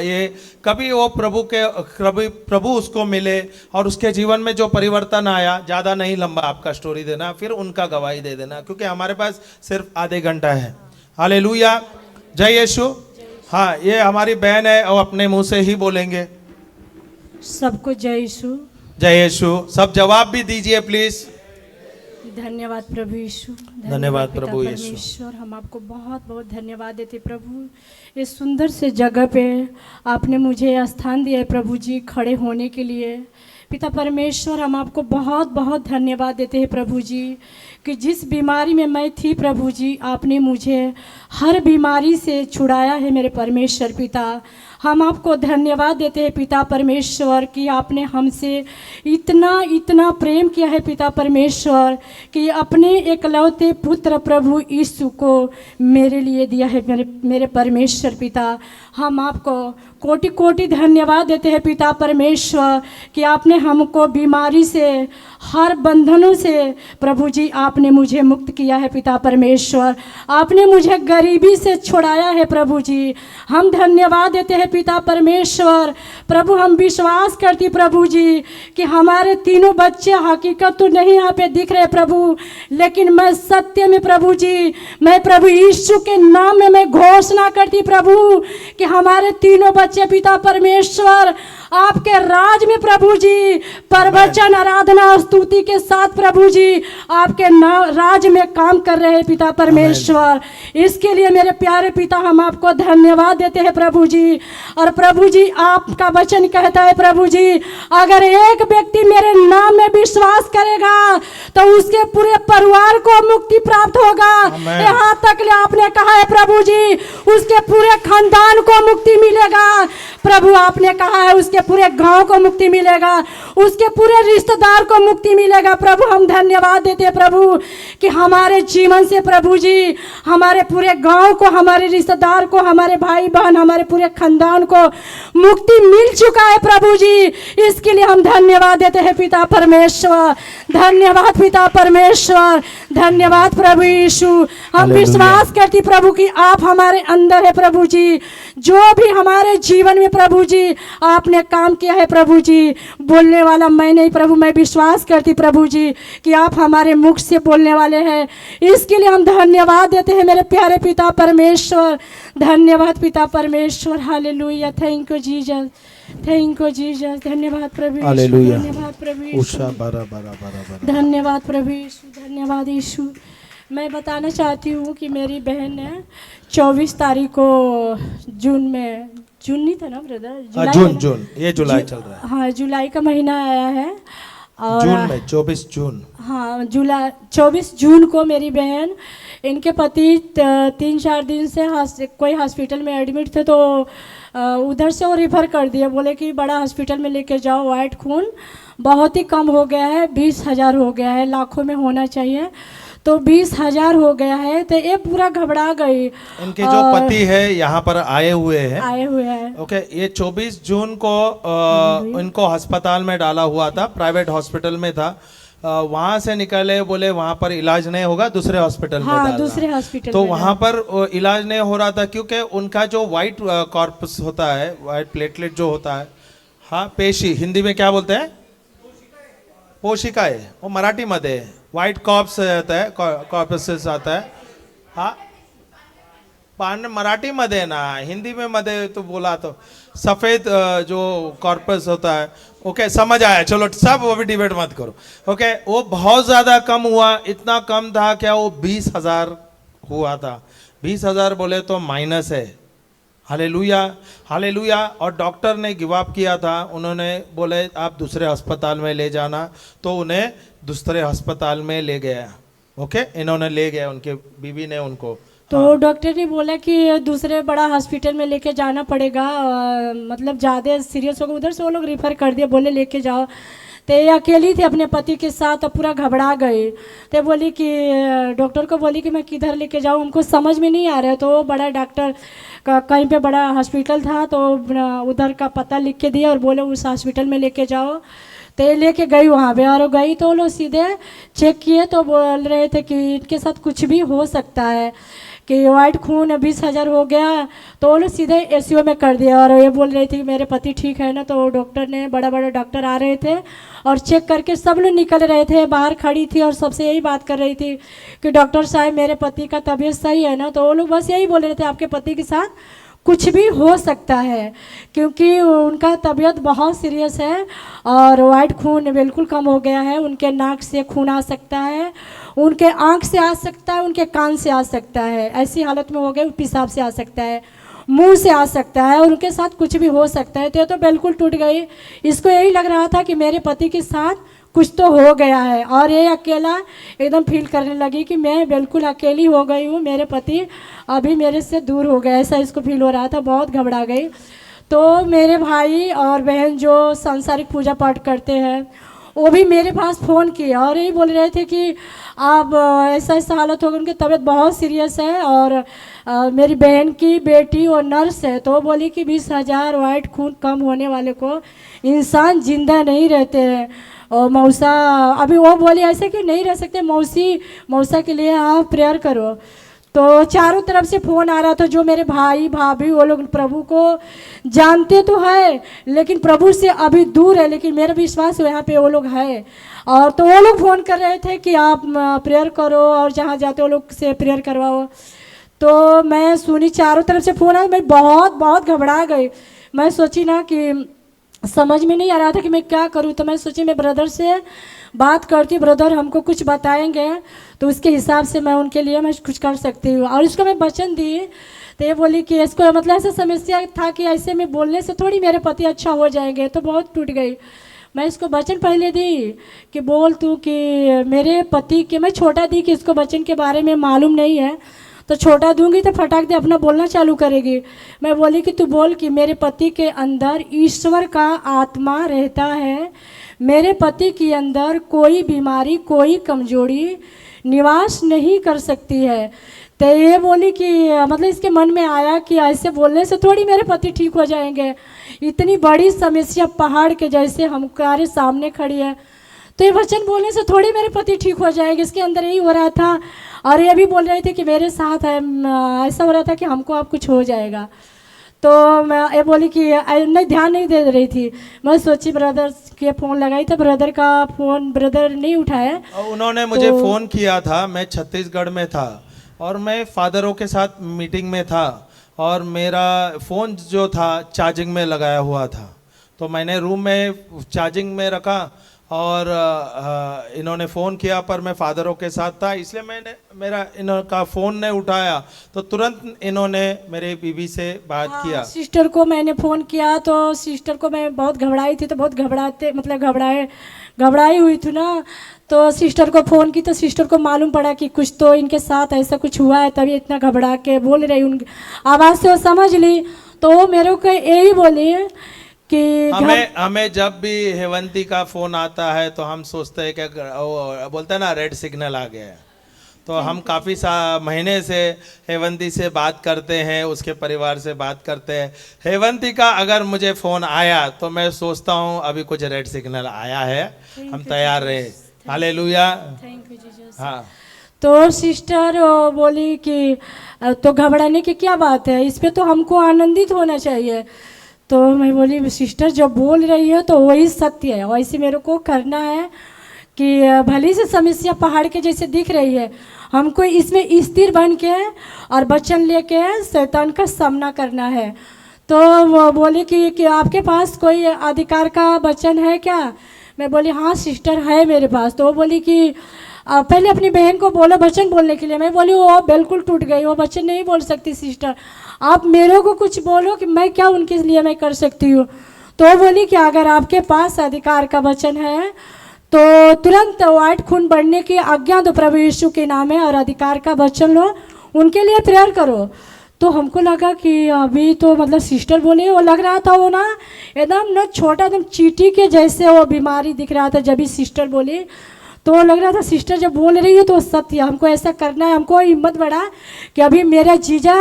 S1: ये कभी वो प्रभु उसको मिले और उसके जीवन में जो परिवर्तन आया। ज़्यादा नहीं लंबा आपका स्टोरी देना, फिर उनका गवाही दे देना, क्योंकि हमारे पास सिर्फ आधे घंटा है। हालेलुया, जय यीशु। हाँ, ये हमारी बहन है और अपने मुंह से ही बोलेंगे।
S2: सबको जय यीशु,
S1: जय यीशु। सब जवाब भी दीजिए प्लीज।
S2: धन्यवाद प्रभु यीशु,
S1: धन्यवाद प्रभु
S2: पिता
S1: यीशु।
S2: परमेश्वर, हम आपको बहुत बहुत धन्यवाद देते प्रभु। इस सुंदर से जगह पे आपने मुझे स्थान दिया है प्रभु जी, खड़े होने के लिए। पिता परमेश्वर, हम आपको बहुत बहुत धन्यवाद देते हैं प्रभु जी, कि जिस बीमारी में मैं थी प्रभु जी, आपने मुझे हर बीमारी से छुड़ाया है मेरे परमेश्वर पिता। हम आपको धन्यवाद देते हैं पिता परमेश्वर, कि आपने हमसे इतना इतना प्रेम किया है पिता परमेश्वर, कि अपने एकलौते पुत्र प्रभु यीशु को मेरे लिए दिया है मेरे परमेश्वर पिता। हम आपको कोटि कोटि धन्यवाद देते हैं पिता परमेश्वर, कि आपने हमको बीमारी से, हर बंधनों से प्रभु जी आपने मुझे मुक्त किया है पिता परमेश्वर। आपने मुझे गरीबी से छुड़ाया है प्रभु जी। हम धन्यवाद देते हैं पिता परमेश्वर। प्रभु, हम विश्वास करती प्रभु जी कि हमारे तीनों बच्चे हकीकत तो नहीं यहाँ पे दिख रहे प्रभु, लेकिन मैं सत्य में प्रभु जी, मैं प्रभु यीशु के नाम में मैं घोषणा करती प्रभु कि हमारे तीनों बच्चे पिता परमेश्वर आपके राज में प्रभु जी प्रवचन, आराधना और स्तुति के साथ प्रभु जी आपके राज में काम कर रहे हैं पिता परमेश्वर। इसके लिए मेरे प्यारे पिता, हम आपको धन्यवाद देते हैं प्रभु जी। और प्रभु जी, आपका वचन कहता है प्रभु जी, अगर एक व्यक्ति मेरे नाम में विश्वास करेगा तो उसके पूरे परिवार को मुक्ति प्राप्त होगा। यहाँ तक ले आपने कहा है प्रभु जी, उसके पूरे खानदान को मुक्ति मिलेगा। प्रभु, आपने कहा है उसके पूरे गांव को मुक्ति मिलेगा, उसके पूरे रिश्तेदार को मुक्ति मिलेगा। प्रभु, हम धन्यवाद देते हैं प्रभु कि हमारे जीवन से प्रभु जी हमारे पूरे गांव को, हमारे रिश्तेदार को, हमारे भाई बहन, हमारे पूरे खानदान को मुक्ति मिल चुका है प्रभु जी। इसके लिए हम धन्यवाद देते हैं पिता परमेश्वर। धन्यवाद पिता परमेश्वर, धन्यवाद प्रभु यीशु। हम विश्वास करती प्रभु कि आप हमारे अंदर है प्रभु जी। जो भी हमारे जीवन में प्रभु जी आपने काम किया है प्रभु जी, बोलने वाला मैं नहीं प्रभु, मैं विश्वास करती प्रभु जी कि आप हमारे मुख से बोलने वाले हैं। इसके लिए हम धन्यवाद देते हैं मेरे प्यारे पिता परमेश्वर। धन्यवाद पिता परमेश्वर। Hallelujah, thank you Jesus, thank you Jesus. धन्यवाद प्रभु यीशु, धन्यवाद प्रभु यीशु, धन्यवाद प्रभु यीशु, धन्यवाद यीशु। मैं बताना चाहती हूँ कि मेरी बहन ने 24 तारीख को जून में, जून नहीं था ना ब्रदर?
S1: जून, ये जुलाई चल रहा है।
S2: हाँ, जुलाई का महीना आया है और
S1: जून में 24 जून,
S2: हाँ जुलाई 24 जून को मेरी बहन इनके पति 3-4 दिन से कोई हॉस्पिटल में एडमिट थे, तो उधर से वो रिफ़र कर दिए, बोले कि बड़ा हॉस्पिटल में लेके जाओ, वाइट खून बहुत ही कम हो गया है, 20,000 हो गया है, लाखों में होना चाहिए, तो 20,000 हो गया है। तो ये पूरा घबरा गई।
S1: इनके जो पति है यहाँ पर आए हुए हैं। ओके, ये 24 जून को इनको अस्पताल में डाला हुआ था, प्राइवेट हॉस्पिटल में था। वहाँ से निकले, बोले वहाँ पर इलाज नहीं होगा, दूसरे हॉस्पिटल में डालना।
S2: दूसरे हॉस्पिटल
S1: तो
S2: में
S1: वहाँ पर इलाज नहीं हो रहा था, क्योंकि उनका जो वाइट कॉर्पस होता है, वाइट प्लेटलेट जो होता है, हाँ पेशी, हिंदी में क्या बोलते हैं, पोशिकाएं, वो मराठी मध्ये व्हाइट कॉर्प्स आता है, कॉर्पसेस आता है, हाँ मराठी मध्ये ना, हिंदी में मध्ये तो बोला तो सफ़ेद जो कॉर्पस होता है। ओके, समझ आया, चलो सब अभी डिबेट मत करो। ओके, वो बहुत ज़्यादा कम हुआ, इतना कम था क्या, वो 20,000 हुआ था। 20,000 बोले तो माइनस है। Hallelujah, hallelujah. और डॉक्टर ने गिव अप किया था, उन्होंने बोले आप दूसरे अस्पताल में ले जाना, तो उन्हें दूसरे अस्पताल में ले गया। ओके, इन्होंने ले गया, उनके बीवी ने उनको।
S2: तो डॉक्टर ने बोला कि दूसरे बड़ा हॉस्पिटल में लेके जाना पड़ेगा, मतलब ज़्यादा सीरियस हो गया, उधर से वो लोग रिफ़र कर दिए, बोले लेके जाओ। तो ये अकेली थी अपने पति के साथ, तो पूरा घबरा गई। तो बोली कि डॉक्टर को बोली कि मैं किधर लेके जाऊँ, हमको समझ में नहीं आ रहा है। तो बड़ा डॉक्टर का कहीं पे बड़ा हॉस्पिटल था, तो उधर का पता लिख के दिया और बोले उस हॉस्पिटल में लेके जाओ। तो ये लेके गई वहाँ पे, और गई तो लोग सीधे चेक किए, तो बोल रहे थे कि इनके साथ कुछ भी हो सकता है, कि वाइट खून 20,000 हो गया। तो वो लोग सीधे एसीयू में कर दिया, और ये बोल रही थी कि मेरे पति ठीक है ना। तो डॉक्टर ने, बड़ा बड़ा डॉक्टर आ रहे थे और चेक करके सब लोग निकल रहे थे, बाहर खड़ी थी और सबसे यही बात कर रही थी कि डॉक्टर साहब मेरे पति का तबीयत सही है ना। तो वो लोग बस यही बोल रहे थे आपके पति के साथ कुछ भी हो सकता है, क्योंकि उनका तबीयत बहुत सीरियस है और वाइट खून बिल्कुल कम हो गया है। उनके नाक से खून आ सकता है, उनके आँख से आ सकता है, उनके कान से आ सकता है, ऐसी हालत में हो गए, पेशाब से आ सकता है, मुंह से आ सकता है, उनके साथ कुछ भी हो सकता है। तो ये तो बिल्कुल टूट गई। इसको यही लग रहा था कि मेरे पति के साथ कुछ तो हो गया है, और ये अकेला एकदम फील करने लगी कि मैं बिल्कुल अकेली हो गई हूँ, मेरे पति अभी मेरे से दूर हो गए, ऐसा इसको फील हो रहा था, बहुत घबरा गई। तो मेरे भाई और बहन जो सांसारिक पूजा पाठ करते हैं, वो भी मेरे पास फ़ोन किया और यही बोल रहे थे कि आप ऐसा ऐसा हालत हो गई, उनकी तबीयत बहुत सीरियस है। और मेरी बहन की बेटी और नर्स है, तो वो बोली कि 20,000 वाइट खून कम होने वाले को इंसान जिंदा नहीं रहते हैं। और मौसा, अभी वो बोली ऐसे कि नहीं रह सकते, मौसा के लिए आप प्रेयर करो। तो चारों तरफ से फ़ोन आ रहा था, जो मेरे भाई भाभी वो लोग प्रभु को जानते तो है, लेकिन प्रभु से अभी दूर है, लेकिन मेरा विश्वास है यहाँ पे वो लोग है। और तो वो लोग फ़ोन कर रहे थे कि आप प्रेयर करो और जहाँ जाते वो लोग से प्रेयर करवाओ। तो मैं सुनी, चारों तरफ से फ़ोन आया, मैं बहुत घबरा गई। मैं सोची ना कि समझ में नहीं आ रहा था कि मैं क्या करूँ। तो मैं सोची मैं ब्रदर से बात करती, ब्रदर हमको कुछ बताएंगे तो उसके हिसाब से मैं उनके लिए मैं कुछ कर सकती हूँ। और इसको मैं वचन दी, तो ये बोली कि इसको मतलब ऐसा समस्या था कि ऐसे में बोलने से थोड़ी मेरे पति अच्छा हो जाएंगे, तो बहुत टूट गई। मैं इसको वचन पहले दी कि बोल तू कि मेरे पति के, मैं छोटा दी कि इसको वचन के बारे में मालूम नहीं है, तो छोटा दूंगी तो फटाक दे अपना बोलना चालू करेगी। मैं बोली कि तू बोल कि मेरे पति के अंदर ईश्वर का आत्मा रहता है, मेरे पति के अंदर कोई बीमारी कोई कमजोरी निवास नहीं कर सकती है। तो ये बोली कि मतलब इसके मन में आया कि ऐसे बोलने से थोड़ी मेरे पति ठीक हो जाएंगे, इतनी बड़ी समस्या पहाड़ के जैसे हमारे सामने खड़ी है, तो ये वचन बोलने से थोड़ी मेरे पति ठीक हो जाएंगे। इसके अंदर यही हो रहा था। और ये भी बोल रहे थे कि मेरे साथ है, ऐसा हो रहा था कि हमको अब कुछ हो जाएगा। तो मैं ये बोली कि नहीं, ध्यान नहीं दे रही थी। मैं सोची ब्रदर के फ़ोन लगाई, तो ब्रदर का फ़ोन ब्रदर नहीं उठाया।
S1: उन्होंने मुझे फ़ोन किया था, मैं छत्तीसगढ़ में था और मैं फादरों के साथ मीटिंग में था, और मेरा फ़ोन जो था चार्जिंग में लगाया हुआ था, तो मैंने रूम में चार्जिंग में रखा और इन्होंने फ़ोन किया पर मैं फादरों के साथ था, इसलिए मैंने इनका फ़ोन नहीं उठाया, तो तुरंत इन्होंने मेरे बीवी से बात किया।
S2: सिस्टर को मैंने फ़ोन किया तो सिस्टर को मैं बहुत घबराई थी, तो बहुत घबराई हुई थी ना, तो सिस्टर को फ़ोन की तो सिस्टर को मालूम पड़ा कि कुछ तो इनके साथ ऐसा कुछ हुआ है, तभी इतना घबरा के बोल रही। उन आवाज़ से वो समझ ली, तो वो मेरे को यही बोली कि
S1: हमें जब भी हेवंती का फ़ोन आता है तो हम सोचते हैं कि बोलते हैं ना रेड सिग्नल आ गया है, तो हम काफ़ी महीने से हेवंती से बात करते हैं, उसके परिवार से बात करते हैं। हेवंती का अगर मुझे फ़ोन आया तो मैं सोचता हूँ अभी कुछ रेड सिग्नल आया है, हम तैयार रहे। Hallelujah,
S2: thank you Jesus.
S1: हाँ।
S2: तो सिस्टर बोली कि तो घबराने की क्या बात है, इस पे तो हमको आनंदित होना चाहिए। तो मैं बोली सिस्टर जब बोल रही है तो वही सत्य है, वैसे मेरे को करना है कि भली से समस्या पहाड़ के जैसे दिख रही है, हमको इसमें स्थिर बन के और वचन लेके शैतान का सामना करना है। तो वो बोले कि आपके पास कोई अधिकार का वचन है क्या? मैं बोली हाँ सिस्टर है मेरे पास। तो वो बोली कि पहले अपनी बहन को बोलो वचन बोलने के लिए। मैं बोली वो बिल्कुल टूट गई, वो वचन नहीं बोल सकती सिस्टर, आप मेरे को कुछ बोलो कि मैं क्या उनके लिए मैं कर सकती हूँ। तो वो बोली कि अगर आपके पास अधिकार का वचन है तो तुरंत व्हाइट खून बढ़ने की आज्ञा दो प्रभु यीशु के नाम है और अधिकार का वचन लो, उनके लिए प्रेयर करो। तो हमको लगा कि अभी तो मतलब सिस्टर बोली, वो लग रहा था वो ना एकदम ना छोटा एकदम चींटी के जैसे वो बीमारी दिख रहा था। जब भी सिस्टर बोली तो लग रहा था सिस्टर जब बोल रही है तो सत्य, हमको ऐसा करना है। हमको हिम्मत बढ़ा कि अभी मेरा जीजा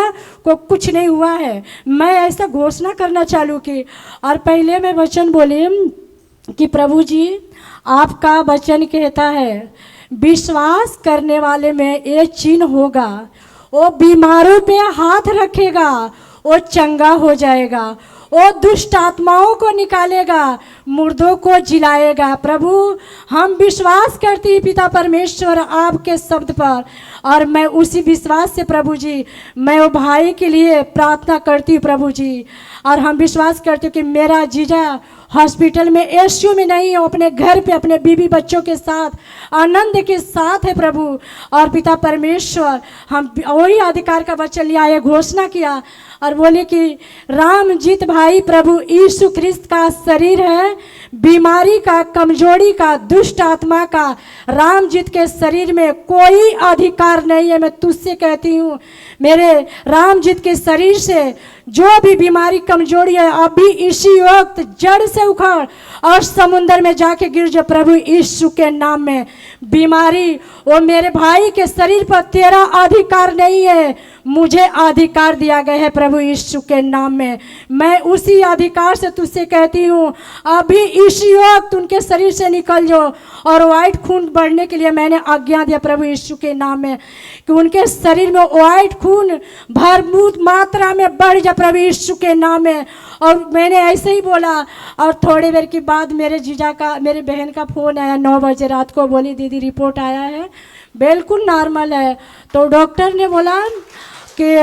S2: को कुछ नहीं हुआ है, मैं ऐसा घोषणा करना चालू की। और पहले मैं वचन बोली कि प्रभु जी आपका वचन कहता है विश्वास करने वाले में ये चिन्ह होगा, वो बीमारों पे हाथ रखेगा वो चंगा हो जाएगा, वो दुष्ट आत्माओं को निकालेगा, मुर्दों को जिलाएगा। प्रभु हम विश्वास करती हैं पिता परमेश्वर आपके शब्द पर, और मैं उसी विश्वास से प्रभु जी मैं वो भाई के लिए प्रार्थना करती हूँ प्रभु जी। और हम विश्वास करते हैं कि मेरा जीजा हॉस्पिटल में एसयू में नहीं है, अपने घर पे अपने बीवी बच्चों के साथ आनंद के साथ है प्रभु। और पिता परमेश्वर हम वही अधिकार का वचन लिया, ये घोषणा किया और बोले कि रामजीत भाई प्रभु यीशु ख्रिस्त का शरीर है, बीमारी का, कमजोरी का, दुष्ट आत्मा का रामजीत के शरीर में कोई अधिकार नहीं है। मैं तुझसे कहती हूँ मेरे रामजीत के शरीर से जो भी बीमारी कमजोरी है अभी इसी वक्त जड़ से उखाड़ और समुंदर में जाके गिर जा प्रभु यीशु के नाम में। बीमारी वो मेरे भाई के शरीर पर तेरा अधिकार नहीं है, मुझे अधिकार दिया गया है प्रभु यीशु के नाम में। मैं उसी अधिकार से तुझसे कहती हूँ अभी इसी वक्त उनके शरीर से निकल जाओ। और व्हाइट खून बढ़ने के लिए मैंने आज्ञा दिया प्रभु यीशु के नाम में कि उनके शरीर में व्हाइट खून भरपूर मात्रा में बढ़ जा प्रभु यीशु के नाम में। और मैंने ऐसे ही बोला और थोड़ी देर के बाद मेरे जीजा का, मेरे बहन का फ़ोन आया 9 बजे रात को, बोली दीदी रिपोर्ट आया है बिल्कुल नॉर्मल है। तो डॉक्टर ने बोला कि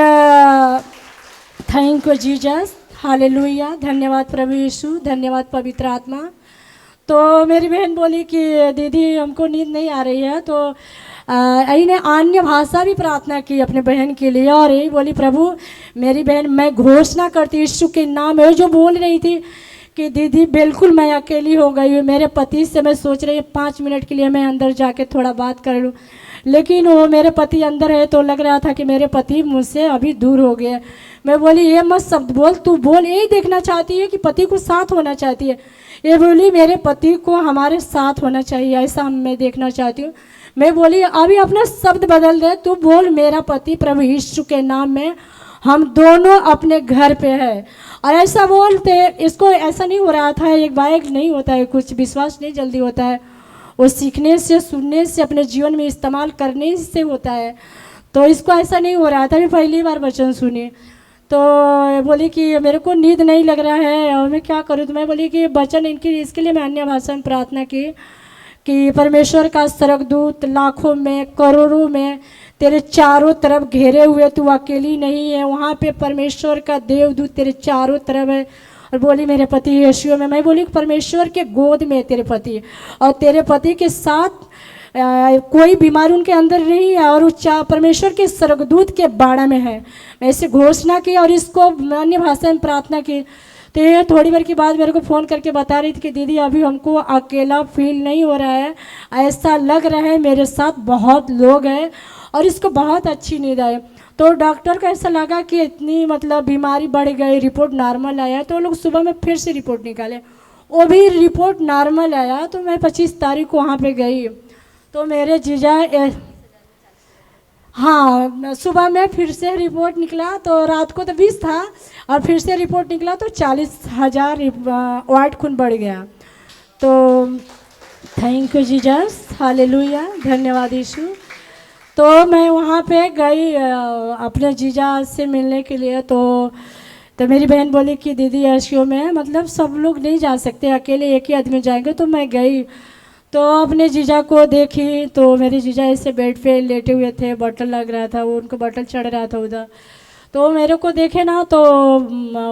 S2: थैंक यू जीसस, हालेलुया, धन्यवाद प्रभु यीशु, धन्यवाद पवित्र आत्मा। तो मेरी बहन बोली कि दीदी हमको नींद नहीं आ रही है। तो इन्हें अन्य भाषा भी प्रार्थना की अपने बहन के लिए और यही बोली प्रभु मेरी बहन मैं घोषणा करती यीशु के नाम है। जो बोल रही थी कि दीदी बिल्कुल मैं अकेली हो गई हूँ, मेरे पति से मैं सोच रही हूँ 5 मिनट के लिए मैं अंदर जाके थोड़ा बात कर लूँ, लेकिन वो मेरे पति अंदर है तो लग रहा था कि मेरे पति मुझसे अभी दूर हो गए। मैं बोली ये मत शब्द बोल, तू बोल यही देखना चाहती है कि पति को साथ होना चाहती है। ये बोली मेरे पति को हमारे साथ होना चाहिए, ऐसा मैं देखना चाहती हूँ। मैं बोली अभी अपना शब्द बदल दे, तू बोल मेरा पति प्रभु यीशु के नाम में हम दोनों अपने घर पे है। और ऐसा बोलते इसको ऐसा नहीं हो रहा था, एक बार नहीं होता है, कुछ विश्वास नहीं जल्दी होता है, वो सीखने से सुनने से अपने जीवन में इस्तेमाल करने से होता है। तो इसको ऐसा नहीं हो रहा था, अभी पहली बार वचन सुनी। तो बोली कि मेरे को नींद नहीं लग रहा है और मैं क्या करूँ। तो मैं बोली कि वचन इनकी इसके लिए मैं अन्य भाषा में प्रार्थना की कि परमेश्वर का स्वर्गदूत लाखों में करोड़ों में तेरे चारों तरफ घेरे हुए, तू अकेली नहीं है, वहाँ पे परमेश्वर का देवदूत तेरे चारों तरफ है। और बोली मेरे पति यीशु में। मैं बोली परमेश्वर के गोद में तेरे पति, और तेरे पति के साथ कोई बीमारी उनके अंदर नहीं है, और परमेश्वर के स्वर्गदूत के बाड़ा में है। मैं इसे घोषणा की और इसको अन्य भाषा में प्रार्थना की। तो ये थोड़ी देर के बाद मेरे को फ़ोन करके बता रही थी कि दीदी अभी हमको अकेला फील नहीं हो रहा है, ऐसा लग रहा है मेरे साथ बहुत लोग हैं और इसको बहुत अच्छी नींद आए। तो डॉक्टर को ऐसा लगा कि इतनी मतलब बीमारी बढ़ गई, रिपोर्ट नॉर्मल आया। तो लोग सुबह में फिर से रिपोर्ट निकाले, वो भी रिपोर्ट नॉर्मल आया। तो मैं 25 तारीख को वहाँ पे गई। तो मेरे जीजा हाँ, सुबह में फिर से रिपोर्ट निकला, तो रात को तो 20 था और फिर से रिपोर्ट निकला तो 40,000 वाइट खून बढ़ गया। तो थैंक यू जीजस, हालेलुया, धन्यवाद यीशु। तो मैं वहाँ पे गई अपने जीजा से मिलने के लिए। तो मेरी बहन बोली कि दीदी यीशु में मतलब सब लोग नहीं जा सकते, अकेले एक ही आदमी जाएंगे। तो मैं गई तो अपने जीजा को देखी। तो मेरे जीजा ऐसे बेड पे लेटे हुए थे, बॉटल लग रहा था, वो उनको बॉटल चढ़ रहा था उधर। तो मेरे को देखे ना तो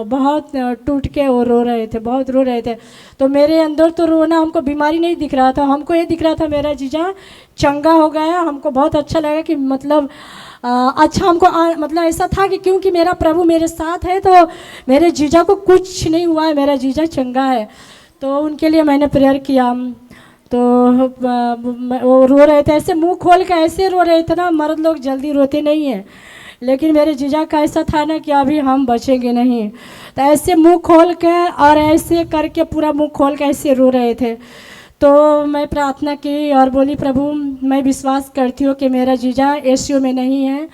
S2: बहुत टूट के वो रो रहे थे, बहुत रो रहे थे। तो मेरे अंदर तो रोना, हमको बीमारी नहीं दिख रहा था, हमको ये दिख रहा था मेरा जीजा चंगा हो गया। हमको बहुत अच्छा लगा कि मतलब अच्छा हमको मतलब ऐसा था कि क्योंकि मेरा प्रभु मेरे साथ है तो मेरे जीजा को कुछ नहीं हुआ है, मेरा जीजा चंगा है। तो उनके लिए मैंने प्रेयर किया। तो वो रो रहे थे, ऐसे मुंह खोल के ऐसे रो रहे थे ना, मर्द लोग जल्दी रोते नहीं हैं, लेकिन मेरे जीजा का ऐसा था ना कि अभी हम बचेंगे नहीं। तो ऐसे मुंह खोल के और ऐसे करके पूरा मुंह खोल के ऐसे रो रहे थे। तो मैं प्रार्थना की और बोली प्रभु मैं विश्वास करती हूँ कि मेरा जीजा यीशु में नहीं है,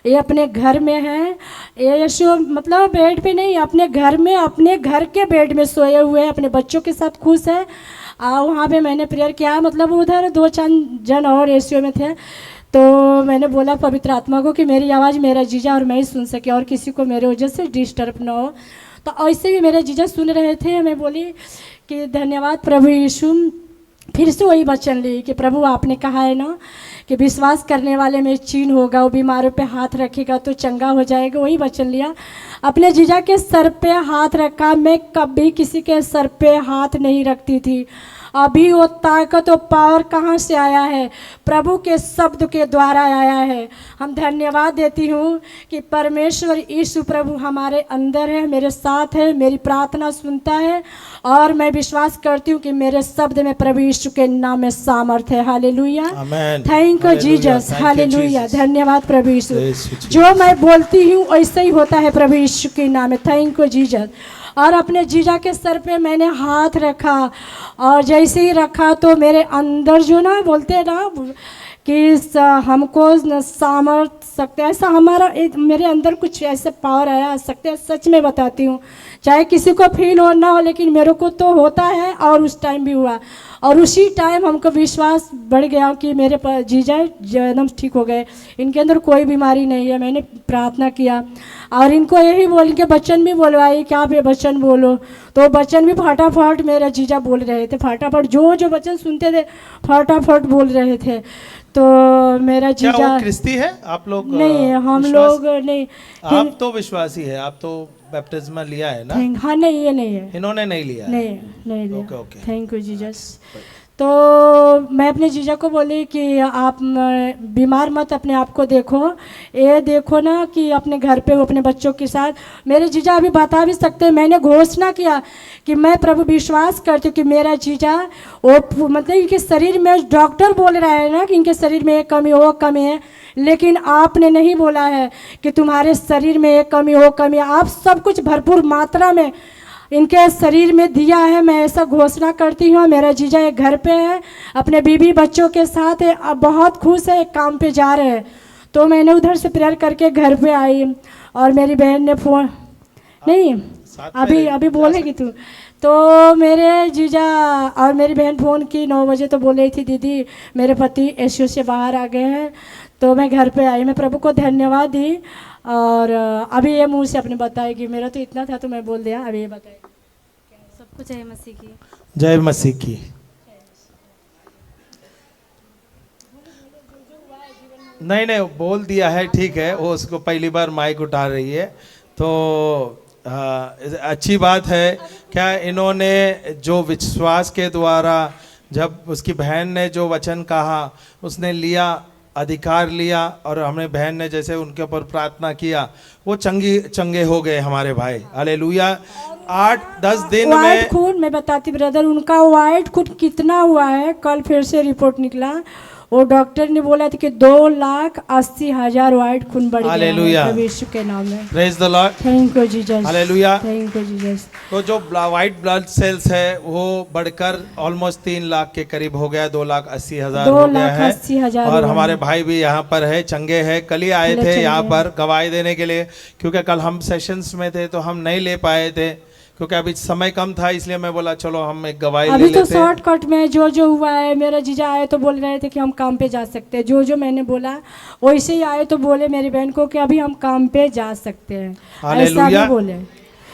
S2: ये अपने घर में है। ये यीशु मतलब बेड पे नहीं, अपने घर में, अपने घर के बेड में सोए हुए हैं, अपने बच्चों के साथ खुश है। वहाँ पे मैंने प्रेयर किया, मतलब उधर 2-4 जन और यीशु में थे। तो मैंने बोला पवित्र आत्मा को कि मेरी आवाज़ मेरा जीजा और मैं ही सुन सके और किसी को मेरे वजह से डिस्टर्ब ना हो। तो ऐसे भी मेरे जीजा सुन रहे थे। मैं बोली कि धन्यवाद प्रभु यीशु। फिर से वही वचन ली कि प्रभु आपने कहा है ना कि विश्वास करने वाले में चीन होगा, वो बीमारों पे हाथ रखेगा तो चंगा हो जाएगा। वही वचन लिया, अपने जीजा के सर पे हाथ रखा। मैं कभी किसी के सर पे हाथ नहीं रखती थी। अभी वो ताकत और पावर कहाँ से आया है? प्रभु के शब्द के द्वारा आया है। हम धन्यवाद देती हूँ कि परमेश्वर यीशु प्रभु हमारे अंदर है, मेरे साथ है, मेरी प्रार्थना सुनता है और मैं विश्वास करती हूँ कि मेरे शब्द में प्रभु यीशु के नाम में सामर्थ है। Hallelujah, thank you Jesus, hallelujah, धन्यवाद प्रभु यीशु। जो मैं बोलती हूँ वैसे ही होता है प्रभु यीशु के नाम में। Thank you Jesus. और अपने जीजा के सर पे मैंने हाथ रखा और जैसे ही रखा तो मेरे अंदर जो ना बोलते हैं ना कि हमको सामर्थ सकते, ऐसा हमारा मेरे अंदर कुछ ऐसे पावर आया सकते, सच में बताती हूँ, चाहे किसी को फील हो ना हो, लेकिन मेरे को तो होता है और उस टाइम भी हुआ। और उसी टाइम हमको विश्वास बढ़ गया कि मेरे जीजा एकदम ठीक हो गए, इनके अंदर कोई बीमारी नहीं है। मैंने प्रार्थना किया और इनको यही बोल के वचन भी बोलवाई कि आप ये वचन बोलो। तो वचन भी फटाफट मेरा जीजा बोल रहे थे, फटाफट जो जो वचन सुनते थे फटाफट बोल रहे थे। तो मेरा जीजा
S1: क्या वो क्रिस्ती है? आप लोग
S2: नहीं, हम लोग नहीं।
S1: आप तो विश्वासी है, आप तो बैप्टिज्मा लिया है ना?
S2: हाँ नहीं, ये नहीं है,
S1: इन्होंने नहीं लिया है।
S2: नहीं लिया।
S1: Okay okay,
S2: thank you Jesus. तो मैं अपने जीजा को बोली कि आप बीमार मत अपने आप को देखो, ये देखो ना कि अपने घर पे हो अपने बच्चों के साथ। मेरे जीजा अभी बता भी सकते हैं, मैंने घोषणा किया कि मैं प्रभु विश्वास करती हूँ कि मेरा जीजा वो मतलब इनके शरीर में डॉक्टर बोल रहा है ना कि इनके शरीर में ये कमी वो कमी है, लेकिन आपने नहीं बोला है कि तुम्हारे शरीर में ये कमी वो कमी है। आप सब कुछ भरपूर मात्रा में इनके शरीर में दिया है। मैं ऐसा घोषणा करती हूँ। मेरा जीजा एक घर पे है, अपने बीवी बच्चों के साथ है, अब बहुत खुश है, एक काम पे जा रहे हैं। तो मैंने उधर से प्रेयर करके घर पे आई और मेरी बहन ने फोन नहीं अभी बोलेगी तू। तो मेरे जीजा और मेरी बहन फ़ोन की 9 बजे, तो बोल रही थी दीदी मेरे पति यीशु से बाहर आ गए हैं। तो मैं घर पे आई, मैं प्रभु को धन्यवाद दी और अभी ये मुंह से अपने बताएगी। मेरा तो इतना था तो मैं बोल दिया, अभी ये बताएगी।
S3: सबको जय मसीह की।
S1: जय मसीह की। नहीं बोल दिया है, ठीक है। वो उसको पहली बार माइक उठा रही है तो अच्छी बात है। क्या इन्होंने जो विश्वास के द्वारा, जब उसकी बहन ने जो वचन कहा उसने लिया, अधिकार लिया, और हमने बहन ने जैसे उनके ऊपर प्रार्थना किया, वो चंगे हो गए हमारे भाई। हालेलुया। 8-10 दिन
S2: वाइट
S1: में
S2: खून मैं बताती ब्रदर, उनका वाइट खून कितना हुआ है, कल फिर से रिपोर्ट निकला, वो डॉक्टर ने बोला था कि 2,80,000 वाइट खून बढ़ गया है
S1: हालेलुया।
S2: प्रभु यीशु के नाम में।
S1: Praise the Lord.
S2: Thank you Jesus,
S1: hallelujah.
S2: Thank you Jesus.
S1: तो जो वाइट ब्लड सेल्स है वो बढ़कर ऑलमोस्ट 3 लाख के करीब हो गया, 2,80,000 हो गया है।
S2: 2,80,000
S1: और
S2: हुआ
S1: हमारे
S2: है।
S1: भाई भी यहाँ पर है, चंगे हैं। कल ही आए
S2: चले
S1: थे
S2: चंगे
S1: यहाँ
S2: हैं।
S1: पर गवाही देने के लिए, क्योंकि कल हम सेशंस में थे तो हम नहीं ले पाए थे, क्योंकि अभी समय कम था, इसलिए मैं बोला चलो हम एक गवाही ले
S2: अभी तो
S1: लेते हैं।
S2: शॉर्टकट में जो हुआ है, मेरा जीजा आए तो बोल रहे थे कि हम काम पे जा सकते हैं, जो मैंने बोला वैसे ही आए तो बोले मेरी बहन को कि अभी हम काम पे जा सकते हैं, ऐसा
S1: हालेलुया।
S2: भी बोले।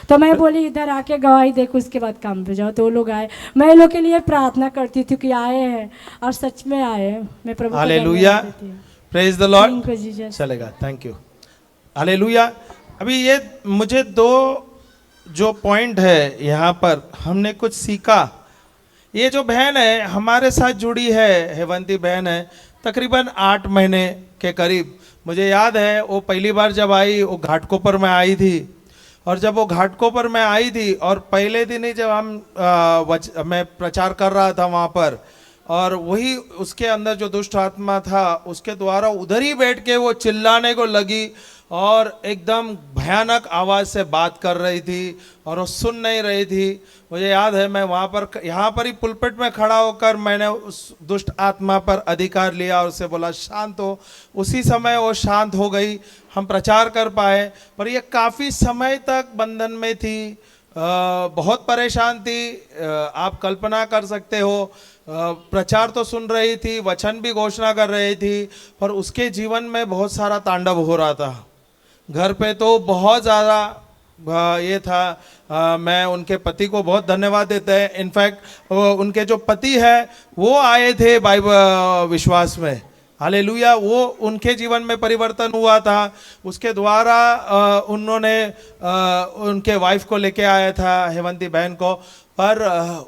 S2: तो मैं बोली इधर आके गवाही देखो, उसके बाद काम पे जाओ। तो वो लोग आए, मैं लोग के लिए प्रार्थना करती थी कि आए हैं, और सच में आए हैं। मैं प्रभु को
S1: हालेलुया।
S2: धन्यवाद देती हूँ।
S1: Praise the Lord.
S2: Thank you, Jesus।
S1: चलेगा, थैंक यू। हालेलुया। अभी ये मुझे 2 जो पॉइंट है यहाँ पर हमने कुछ सीखा। ये जो बहन है हमारे साथ जुड़ी है, हेवंती बहन है, तकरीबन 8 महीने के करीब। मुझे याद है वो पहली बार जब आई, वो घाटकोपर में आई थी, और जब वो घाटकोपर में आई थी और पहले दिन ही जब मैं प्रचार कर रहा था वहाँ पर, और वही उसके अंदर जो दुष्ट आत्मा था उसके द्वारा उधर ही बैठ के वो चिल्लाने को लगी, और एकदम भयानक आवाज़ से बात कर रही थी, और वो सुन नहीं रही थी। मुझे याद है मैं वहाँ पर, यहाँ पर ही पुलपिट में खड़ा होकर मैंने उस दुष्ट आत्मा पर अधिकार लिया और उससे बोला शांत हो। उसी समय वो शांत हो गई, हम प्रचार कर पाए। पर ये काफ़ी समय तक बंधन में थी, बहुत परेशान थी। आप कल्पना कर सकते हो, प्रचार तो सुन रही थी, वचन भी घोषणा कर रही थी, पर उसके जीवन में बहुत सारा तांडव हो रहा था। घर पे तो बहुत ज़्यादा ये था। मैं उनके पति को बहुत धन्यवाद देते हैं। इनफैक्ट उनके जो पति है वो आए थे बाइबल विश्वास में। हालेलुया। वो उनके जीवन में परिवर्तन हुआ था, उसके द्वारा उन्होंने उनके वाइफ को लेके आया था, हेवंती बहन को, पर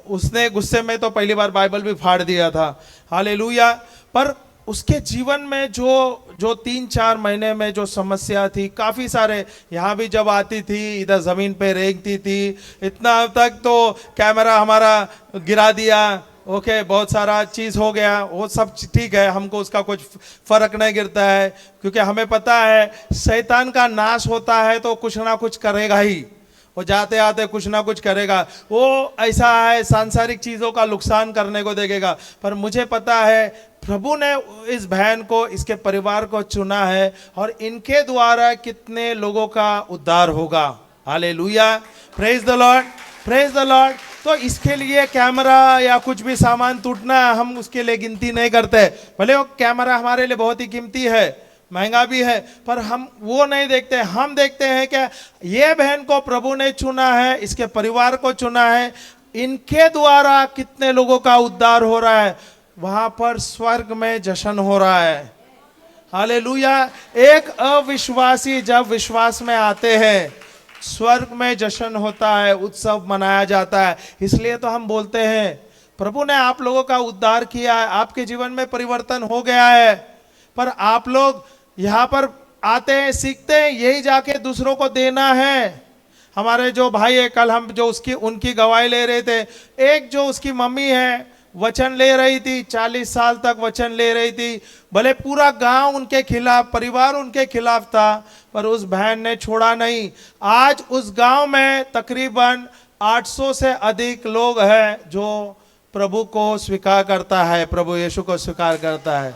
S1: उसने गुस्से में तो पहली बार बाइबल भी फाड़ दिया था। हालेलुया। पर उसके जीवन में जो 3-4 महीने में जो समस्या थी, काफ़ी सारे, यहाँ भी जब आती थी इधर ज़मीन पे रेंगती थी, इतना तक तो कैमरा हमारा गिरा दिया। ओके, बहुत सारा चीज़ हो गया, वो सब ठीक है, हमको उसका कुछ फर्क नहीं गिरता है, क्योंकि हमें पता है शैतान का नाश होता है तो कुछ ना कुछ करेगा ही, वो जाते आते कुछ ना कुछ करेगा। वो ऐसा है, सांसारिक चीज़ों का नुकसान करने को देखेगा। पर मुझे पता है प्रभु ने इस बहन को, इसके परिवार को चुना है, और इनके द्वारा कितने लोगों का उद्धार होगा। Hallelujah. Praise the Lord, praise the Lord. तो इसके लिए कैमरा या कुछ भी सामान टूटना हम उसके लिए गिनती नहीं करते। भले वो कैमरा हमारे लिए बहुत ही कीमती है, महंगा भी है, पर हम वो नहीं देखते। हम देखते हैं कि ये बहन को प्रभु ने चुना है, इसके परिवार को चुना है, इनके द्वारा कितने लोगों का उद्धार हो रहा है, वहां पर स्वर्ग में जश्न हो रहा है। हालेलुया। एक अविश्वासी जब विश्वास में आते हैं, स्वर्ग में जश्न होता है, उत्सव मनाया जाता है। इसलिए तो हम बोलते हैं प्रभु ने आप लोगों का उद्धार किया है, आपके जीवन में परिवर्तन हो गया है, पर आप लोग यहाँ पर आते हैं, सीखते हैं, यही जाके दूसरों को देना है। हमारे जो भाई है, कल हम जो उनकी गवाही ले रहे थे, एक जो उसकी मम्मी है वचन ले रही थी, 40 साल तक वचन ले रही थी, भले पूरा गांव उनके खिलाफ, परिवार उनके खिलाफ था, पर उस बहन ने छोड़ा नहीं। आज उस गांव में तकरीबन 800 से अधिक लोग हैं जो प्रभु को स्वीकार करता है, प्रभु यीशु को स्वीकार करता है।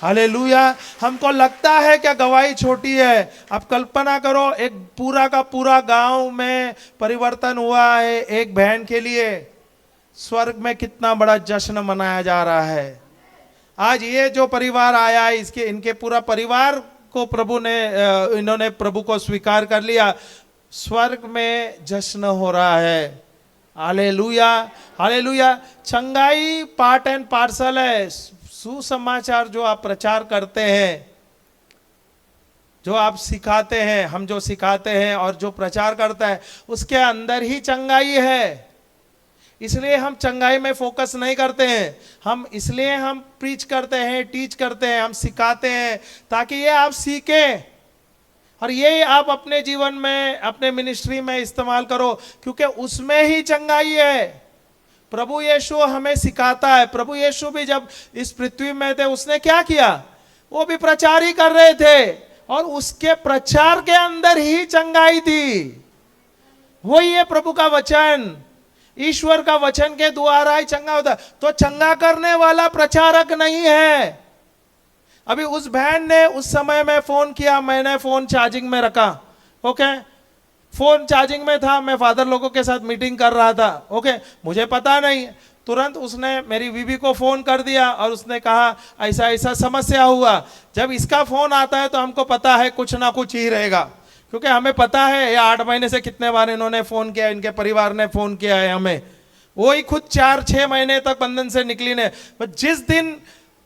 S1: हालेलुया। हमको लगता है क्या गवाही छोटी है, आप कल्पना करो एक पूरा का पूरा गांव में परिवर्तन हुआ है एक बहन के लिए। स्वर्ग में कितना बड़ा जश्न मनाया जा रहा है। आज ये जो परिवार आया है, इनके पूरा परिवार को प्रभु ने, इन्होंने प्रभु को स्वीकार कर लिया, स्वर्ग में जश्न हो रहा है। Hallelujah, hallelujah. चंगाई पार्ट एंड पार्सल है। सुसमाचार जो आप प्रचार करते हैं, जो आप सिखाते हैं, हम जो सिखाते हैं और जो प्रचार करता है, उसके अंदर ही चंगाई है। इसलिए हम चंगाई में फोकस नहीं करते हैं, हम इसलिए हम प्रीच करते हैं, टीच करते हैं, हम सिखाते हैं ताकि ये आप सीखें और ये आप अपने जीवन में, अपने मिनिस्ट्री में इस्तेमाल करो, क्योंकि उसमें ही चंगाई है। प्रभु यीशु हमें सिखाता है। प्रभु यीशु भी जब इस पृथ्वी में थे, उसने क्या किया? वो भी प्रचार ही कर रहे थे और उसके प्रचार के अंदर ही चंगाई थी। वही है प्रभु का वचन, ईश्वर का वचन के द्वारा ही चंगा होता है। तो चंगा करने वाला प्रचारक नहीं है। अभी उस बहन ने उस समय में फोन किया, मैंने फोन चार्जिंग में रखा, ओके, फोन चार्जिंग में था, मैं फादर लोगों के साथ मीटिंग कर रहा था, ओके, मुझे पता नहीं, तुरंत उसने मेरी बीवी को फोन कर दिया और उसने कहा ऐसा ऐसा समस्या हुआ। जब इसका फोन आता है तो हमको पता है कुछ ना कुछ ही रहेगा, क्योंकि हमें पता है ये 8 महीने से कितने बार इन्होंने फोन किया, इनके परिवार ने फोन किया है हमें। वो ही खुद 4-6 महीने तक बंधन से निकली ने, पर जिस दिन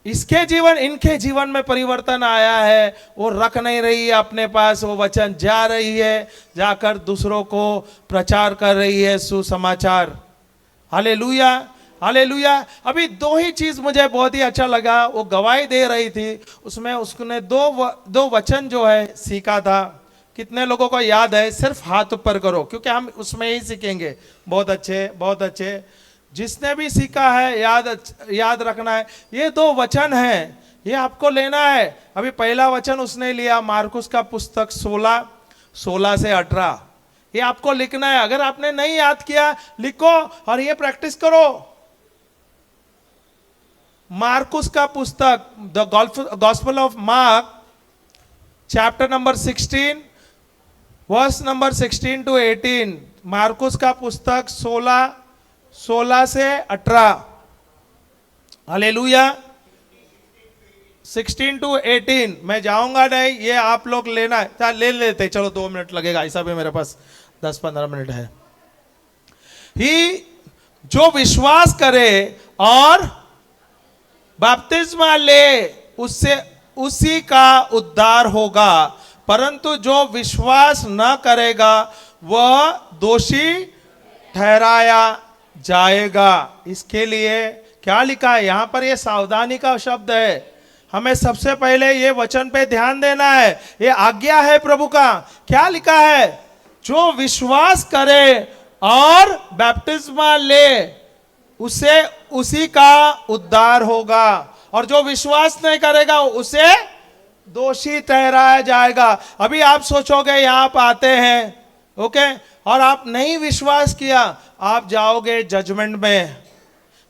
S1: इनके जीवन में परिवर्तन आया है, वो रख नहीं रही है अपने पास वो वचन, जा रही है, जाकर दूसरों को प्रचार कर रही है सुसमाचार। Hallelujah, hallelujah. अभी 2 ही चीज मुझे बहुत ही अच्छा लगा, वो गवाही दे रही थी, उसमें उसने दो वचन जो है सीखा था। कितने लोगों को याद है? सिर्फ हाथ ऊपर करो, क्योंकि हम उसमें ही सीखेंगे। बहुत अच्छे, बहुत अच्छे। जिसने भी सीखा है याद रखना है, ये 2 वचन हैं, ये आपको लेना है। अभी पहला वचन उसने लिया मार्कुस का पुस्तक 16 से 18, ये आपको लिखना है। अगर आपने नहीं याद किया, लिखो और ये प्रैक्टिस करो। मार्कुस का पुस्तक, the Gospel of Mark, chapter number 16, verse number 16 to 18। मार्कुस का पुस्तक 16 से 18। हालेलुया। 16 to 18 मैं जाऊंगा नहीं, ये आप लोग लेना है। चल ले लेते, चलो 2 मिनट लगेगा, ऐसा भी मेरे पास 10-15 मिनट है। ही जो विश्वास करे और बपतिस्मा ले, उससे उसी का उद्धार होगा, परंतु जो विश्वास न करेगा वह दोषी ठहराया जाएगा। इसके लिए क्या लिखा है यहां पर? ये सावधानी का शब्द है। हमें सबसे पहले ये वचन पे ध्यान देना है, ये आज्ञा है प्रभु का। क्या लिखा है? जो विश्वास करे और बपतिस्मा ले, उसे उसी का उद्धार होगा, और जो विश्वास नहीं करेगा उसे दोषी ठहराया जाएगा। अभी आप सोचोगे यहां आप आते हैं, ओके, और आप नहीं विश्वास किया, आप जाओगे जजमेंट में।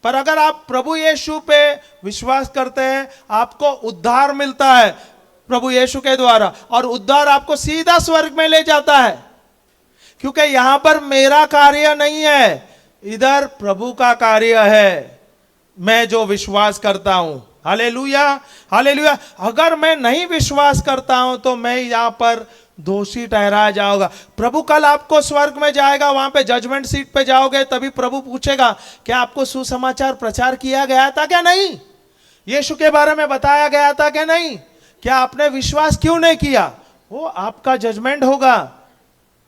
S1: पर अगर आप प्रभु यीशु पे विश्वास करते हैं, आपको उद्धार मिलता है प्रभु यीशु के द्वारा, और उद्धार आपको सीधा स्वर्ग में ले जाता है। क्योंकि यहां पर मेरा कार्य नहीं है, इधर प्रभु का कार्य है, मैं जो विश्वास करता हूं। Hallelujah, hallelujah. अगर मैं नहीं विश्वास करता हूं तो मैं यहां पर दोषी ठहराया जाऊंगा। प्रभु कल आपको स्वर्ग में जाएगा, वहां पे जजमेंट सीट पे जाओगे, तभी प्रभु पूछेगा क्या आपको सुसमाचार प्रचार किया गया था क्या नहीं, यीशु के बारे में बताया गया था क्या नहीं, क्या आपने विश्वास क्यों नहीं किया? वो आपका जजमेंट होगा।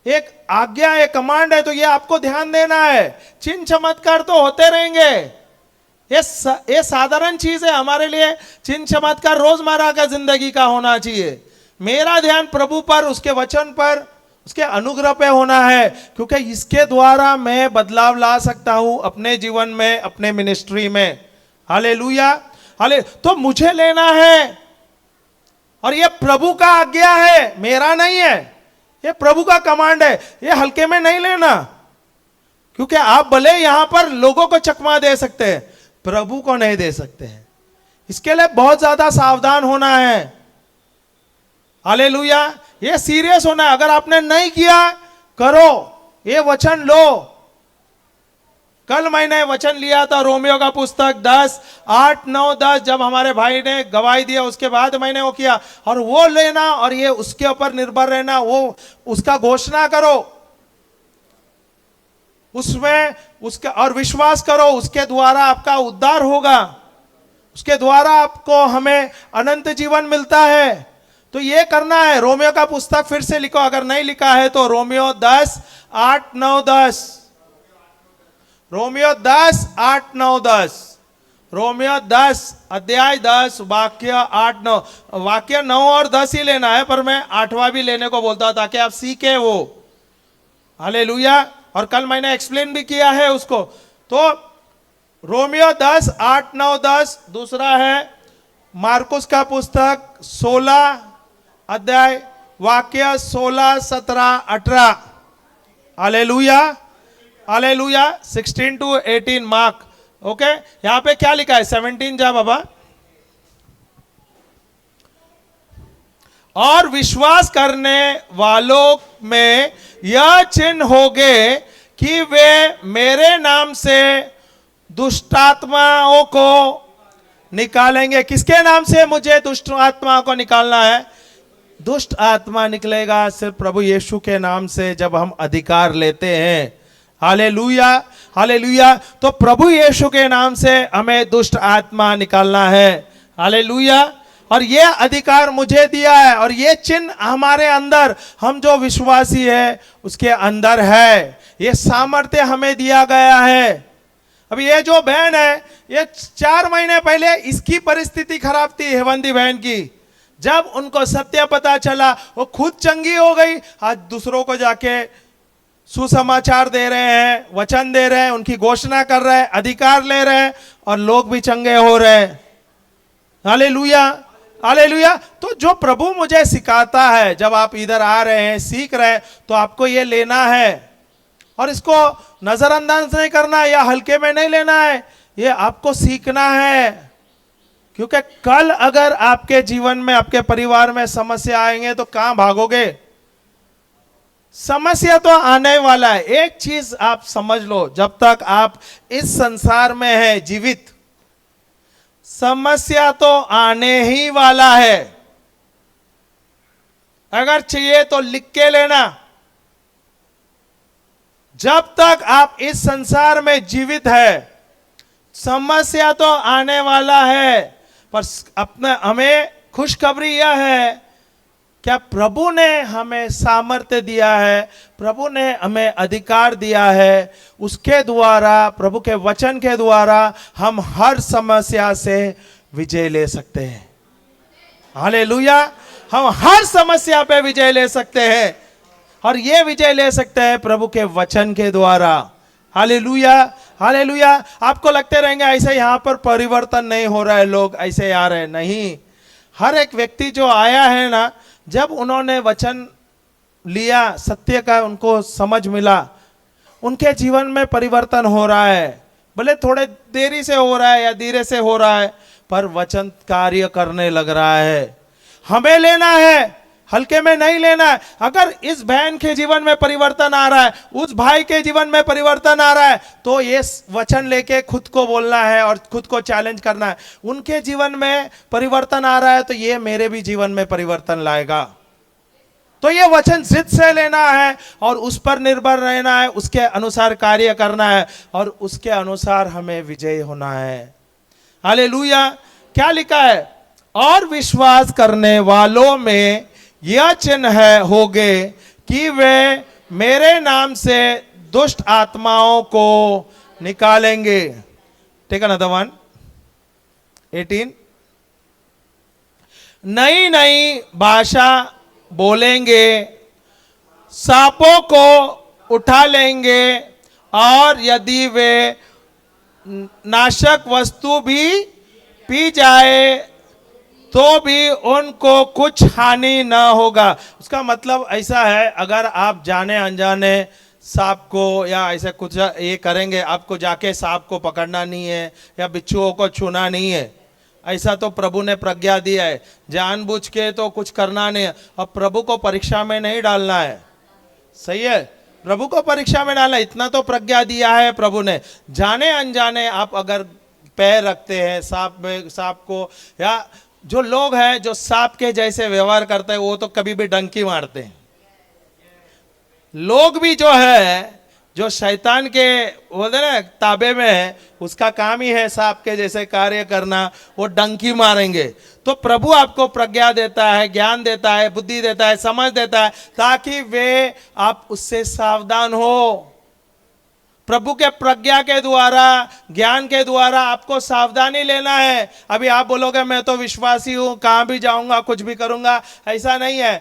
S1: एक आज्ञा, एक कमांड है, तो ये आपको ध्यान देना है। चिन्ह चमत्कार तो होते रहेंगे, ये साधारण चीज है हमारे लिए। चिन्ह चमत्कार रोजमर्रा का जिंदगी का होना चाहिए। मेरा ध्यान प्रभु पर, उसके वचन पर, उसके अनुग्रह पे होना है, क्योंकि इसके द्वारा मैं बदलाव ला सकता हूं अपने जीवन में, अपने मिनिस्ट्री में। हालेलुया, हाले। तो मुझे लेना है, और ये प्रभु का आज्ञा है, मेरा नहीं है, ये प्रभु का कमांड है। ये हल्के में नहीं लेना, क्योंकि आप भले यहां पर लोगों को चकमा दे सकते हैं, प्रभु को नहीं दे सकते हैं। इसके लिए बहुत ज्यादा सावधान होना है। हालेलुया, ये सीरियस होना है। अगर आपने नहीं किया, करो, ये वचन लो। कल मैंने वचन लिया था रोमियो का पुस्तक 10, 8, 9, 10, जब हमारे भाई ने गवाही दिया उसके बाद मैंने वो किया, और वो लेना और ये उसके ऊपर निर्भर रहना, वो उसका घोषणा करो, उसमें उसका और विश्वास करो, उसके द्वारा आपका उद्धार होगा, उसके द्वारा आपको हमें अनंत जीवन मिलता है। तो ये करना है। रोमियो का पुस्तक फिर से लिखो, अगर नहीं लिखा है तो रोमियो 10 8 9 10, रोमियो 10 8 9 10, रोमियो 10 अध्याय 10 वाक्य 8 9, वाक्य 9 और 10 ही लेना है, पर मैं 8वां भी लेने को बोलता हूं ताकि आप सीखे वो। हालेलुया। और कल मैंने एक्सप्लेन भी किया है उसको। तो रोमियो 10 8 9 10, दूसरा है मार्कुस का पुस्तक 16 अध्याय वाक्य 16 17 18। Hallelujah, hallelujah. 16 to 18 mark. Okay, यहां पे क्या लिखा है? 17 जा बाबा। और विश्वास करने वालों में यह चिन्ह होगे कि वे मेरे नाम से दुष्टात्माओं को निकालेंगे। किसके नाम से मुझे दुष्ट आत्मा को निकालना है? दुष्ट आत्मा निकलेगा सिर्फ प्रभु यीशु के नाम से, जब हम अधिकार लेते हैं। Hallelujah, hallelujah. तो प्रभु यीशु के नाम से हमें दुष्ट आत्मा निकालना है। हालेलुया। और ये अधिकार मुझे दिया है, और ये चिन्ह हमारे अंदर, हम जो विश्वासी है उसके अंदर है। ये सामर्थ्य हमें दिया गया है। अब ये जो बहन है, ये 4 महीने पहले इसकी परिस्थिति खराब थी, हेवंदी बहन की। जब उनको सत्य पता चला, वो खुद चंगी हो गई। आज दूसरों को जाके सुसमाचार दे रहे हैं, वचन दे रहे हैं, उनकी घोषणा कर रहे हैं, अधिकार ले रहे हैं, और लोग भी चंगे हो रहे हैं। Hallelujah, hallelujah. तो जो प्रभु मुझे सिखाता है, जब आप इधर आ रहे हैं, सीख रहे हैं, तो आपको ये लेना है और इसको नजरअंदाज नहीं करना है या हल्के में नहीं लेना है। ये आपको सीखना है, क्योंकि कल अगर आपके जीवन में, आपके परिवार में समस्या आएंगे तो कहां भागोगे? समस्या तो आने वाला है। एक चीज आप समझ लो, जब तक आप इस संसार में हैं जीवित, समस्या तो आने ही वाला है। अगर चाहिए तो लिख के लेना। जब तक आप इस संसार में जीवित है, समस्या तो आने वाला है, पर अपने हमें खुशखबरी यह है, क्या प्रभु ने हमें सामर्थ्य दिया है, प्रभु ने हमें अधिकार दिया है। उसके द्वारा, प्रभु के वचन के द्वारा हम हर समस्या से विजय ले सकते हैं। हालेलुया। हम हर समस्या पे विजय ले सकते हैं, और ये विजय ले सकते हैं प्रभु के वचन के द्वारा। Hallelujah, hallelujah. आपको लगते रहेंगे ऐसे यहाँ पर परिवर्तन नहीं हो रहा है, लोग ऐसे आ रहे हैं। नहीं, हर एक व्यक्ति जो आया है ना, जब उन्होंने वचन लिया, सत्य का उनको समझ मिला, उनके जीवन में परिवर्तन हो रहा है। भले थोड़े देरी से हो रहा है या धीरे से हो रहा है, पर वचन कार्य करने लग रहा है। हमें लेना है, हल्के में नहीं लेना है। अगर इस बहन के जीवन में परिवर्तन आ रहा है, उस भाई के जीवन में परिवर्तन आ रहा है, तो ये वचन लेके खुद को बोलना है और खुद को चैलेंज करना है। उनके जीवन में परिवर्तन आ रहा है, तो ये मेरे भी जीवन में परिवर्तन लाएगा। तो ये वचन जिद से लेना है और उस पर निर्भर रहना है, उसके अनुसार कार्य करना है, और उसके अनुसार हमें विजयी होना है। हालेलुया। क्या लिखा है? और विश्वास करने वालों में यह चिन्ह है होगे कि वे मेरे नाम से दुष्ट आत्माओं को निकालेंगे। Take another one, 18। नई नई भाषा बोलेंगे, सांपों को उठा लेंगे, और यदि वे नाशक वस्तु भी पी जाए तो भी उनको कुछ हानि न होगा। उसका मतलब ऐसा है, अगर आप जाने अनजाने सांप को या ऐसे कुछ ये करेंगे, आपको जाके सांप को पकड़ना नहीं है या बिच्छुओं को छूना नहीं है। ऐसा तो प्रभु ने प्रज्ञा दिया है, जानबूझ के तो कुछ करना नहीं है। अब प्रभु को परीक्षा में नहीं डालना है, सही है? प्रभु को परीक्षा में डालना, इतना तो प्रज्ञा दिया है प्रभु ने। जाने अनजाने आप अगर पैर रखते हैं सांप को, या जो लोग हैं जो सांप के जैसे व्यवहार करते हैं, वो तो कभी भी डंकी मारते हैं। लोग भी जो है, जो शैतान के बोलते ना ताबे में है, उसका काम ही है सांप के जैसे कार्य करना, वो डंकी मारेंगे। तो प्रभु आपको प्रज्ञा देता है, ज्ञान देता है, बुद्धि देता है, समझ देता है, ताकि वे आप उससे सावधान हो। प्रभु के प्रज्ञा के द्वारा, ज्ञान के द्वारा आपको सावधानी लेना है। अभी आप बोलोगे मैं तो विश्वासी हूं, कहां भी जाऊंगा कुछ भी करूंगा, ऐसा नहीं है।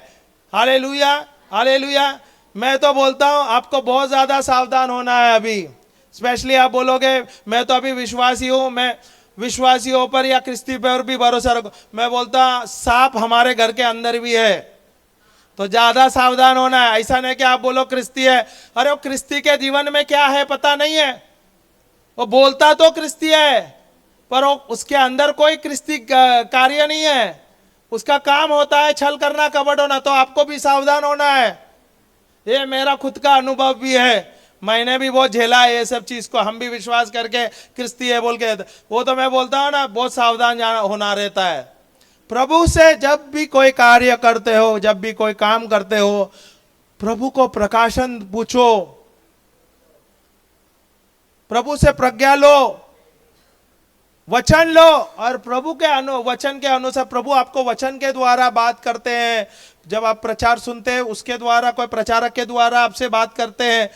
S1: Hallelujah, hallelujah. मैं तो बोलता हूं आपको बहुत ज्यादा सावधान होना है अभी। स्पेशली आप बोलोगे मैं तो अभी विश्वासी हूं, मैं विश्वासियों पर या क्रिस्ती पर भी भरोसा रखो। मैं बोलता सांप हमारे घर के अंदर भी है, तो ज्यादा सावधान होना है। ऐसा नहीं कि आप बोलो क्रिस्ती है, अरे वो क्रिस्ती के जीवन में क्या है पता नहीं है। वो बोलता तो क्रिस्ती है, पर वो उसके अंदर कोई क्रिस्ती कार्य नहीं है। उसका काम होता है छल करना, कपट होना। तो आपको भी सावधान होना है। ये मेरा खुद का अनुभव भी है, मैंने भी बहुत झेला है ये सब चीज को। हम भी विश्वास करके क्रिस्ती है बोल के, वो तो मैं बोलता हूँ ना, बहुत सावधान होना रहता है। प्रभु से जब भी कोई कार्य करते हो, जब भी कोई काम करते हो, प्रभु को प्रकाशन पूछो, प्रभु से प्रज्ञा लो, वचन लो। और प्रभु के वचन के अनुसार प्रभु आपको वचन के द्वारा बात करते हैं। जब आप प्रचार सुनते हैं उसके द्वारा, कोई प्रचारक के द्वारा आपसे बात करते हैं,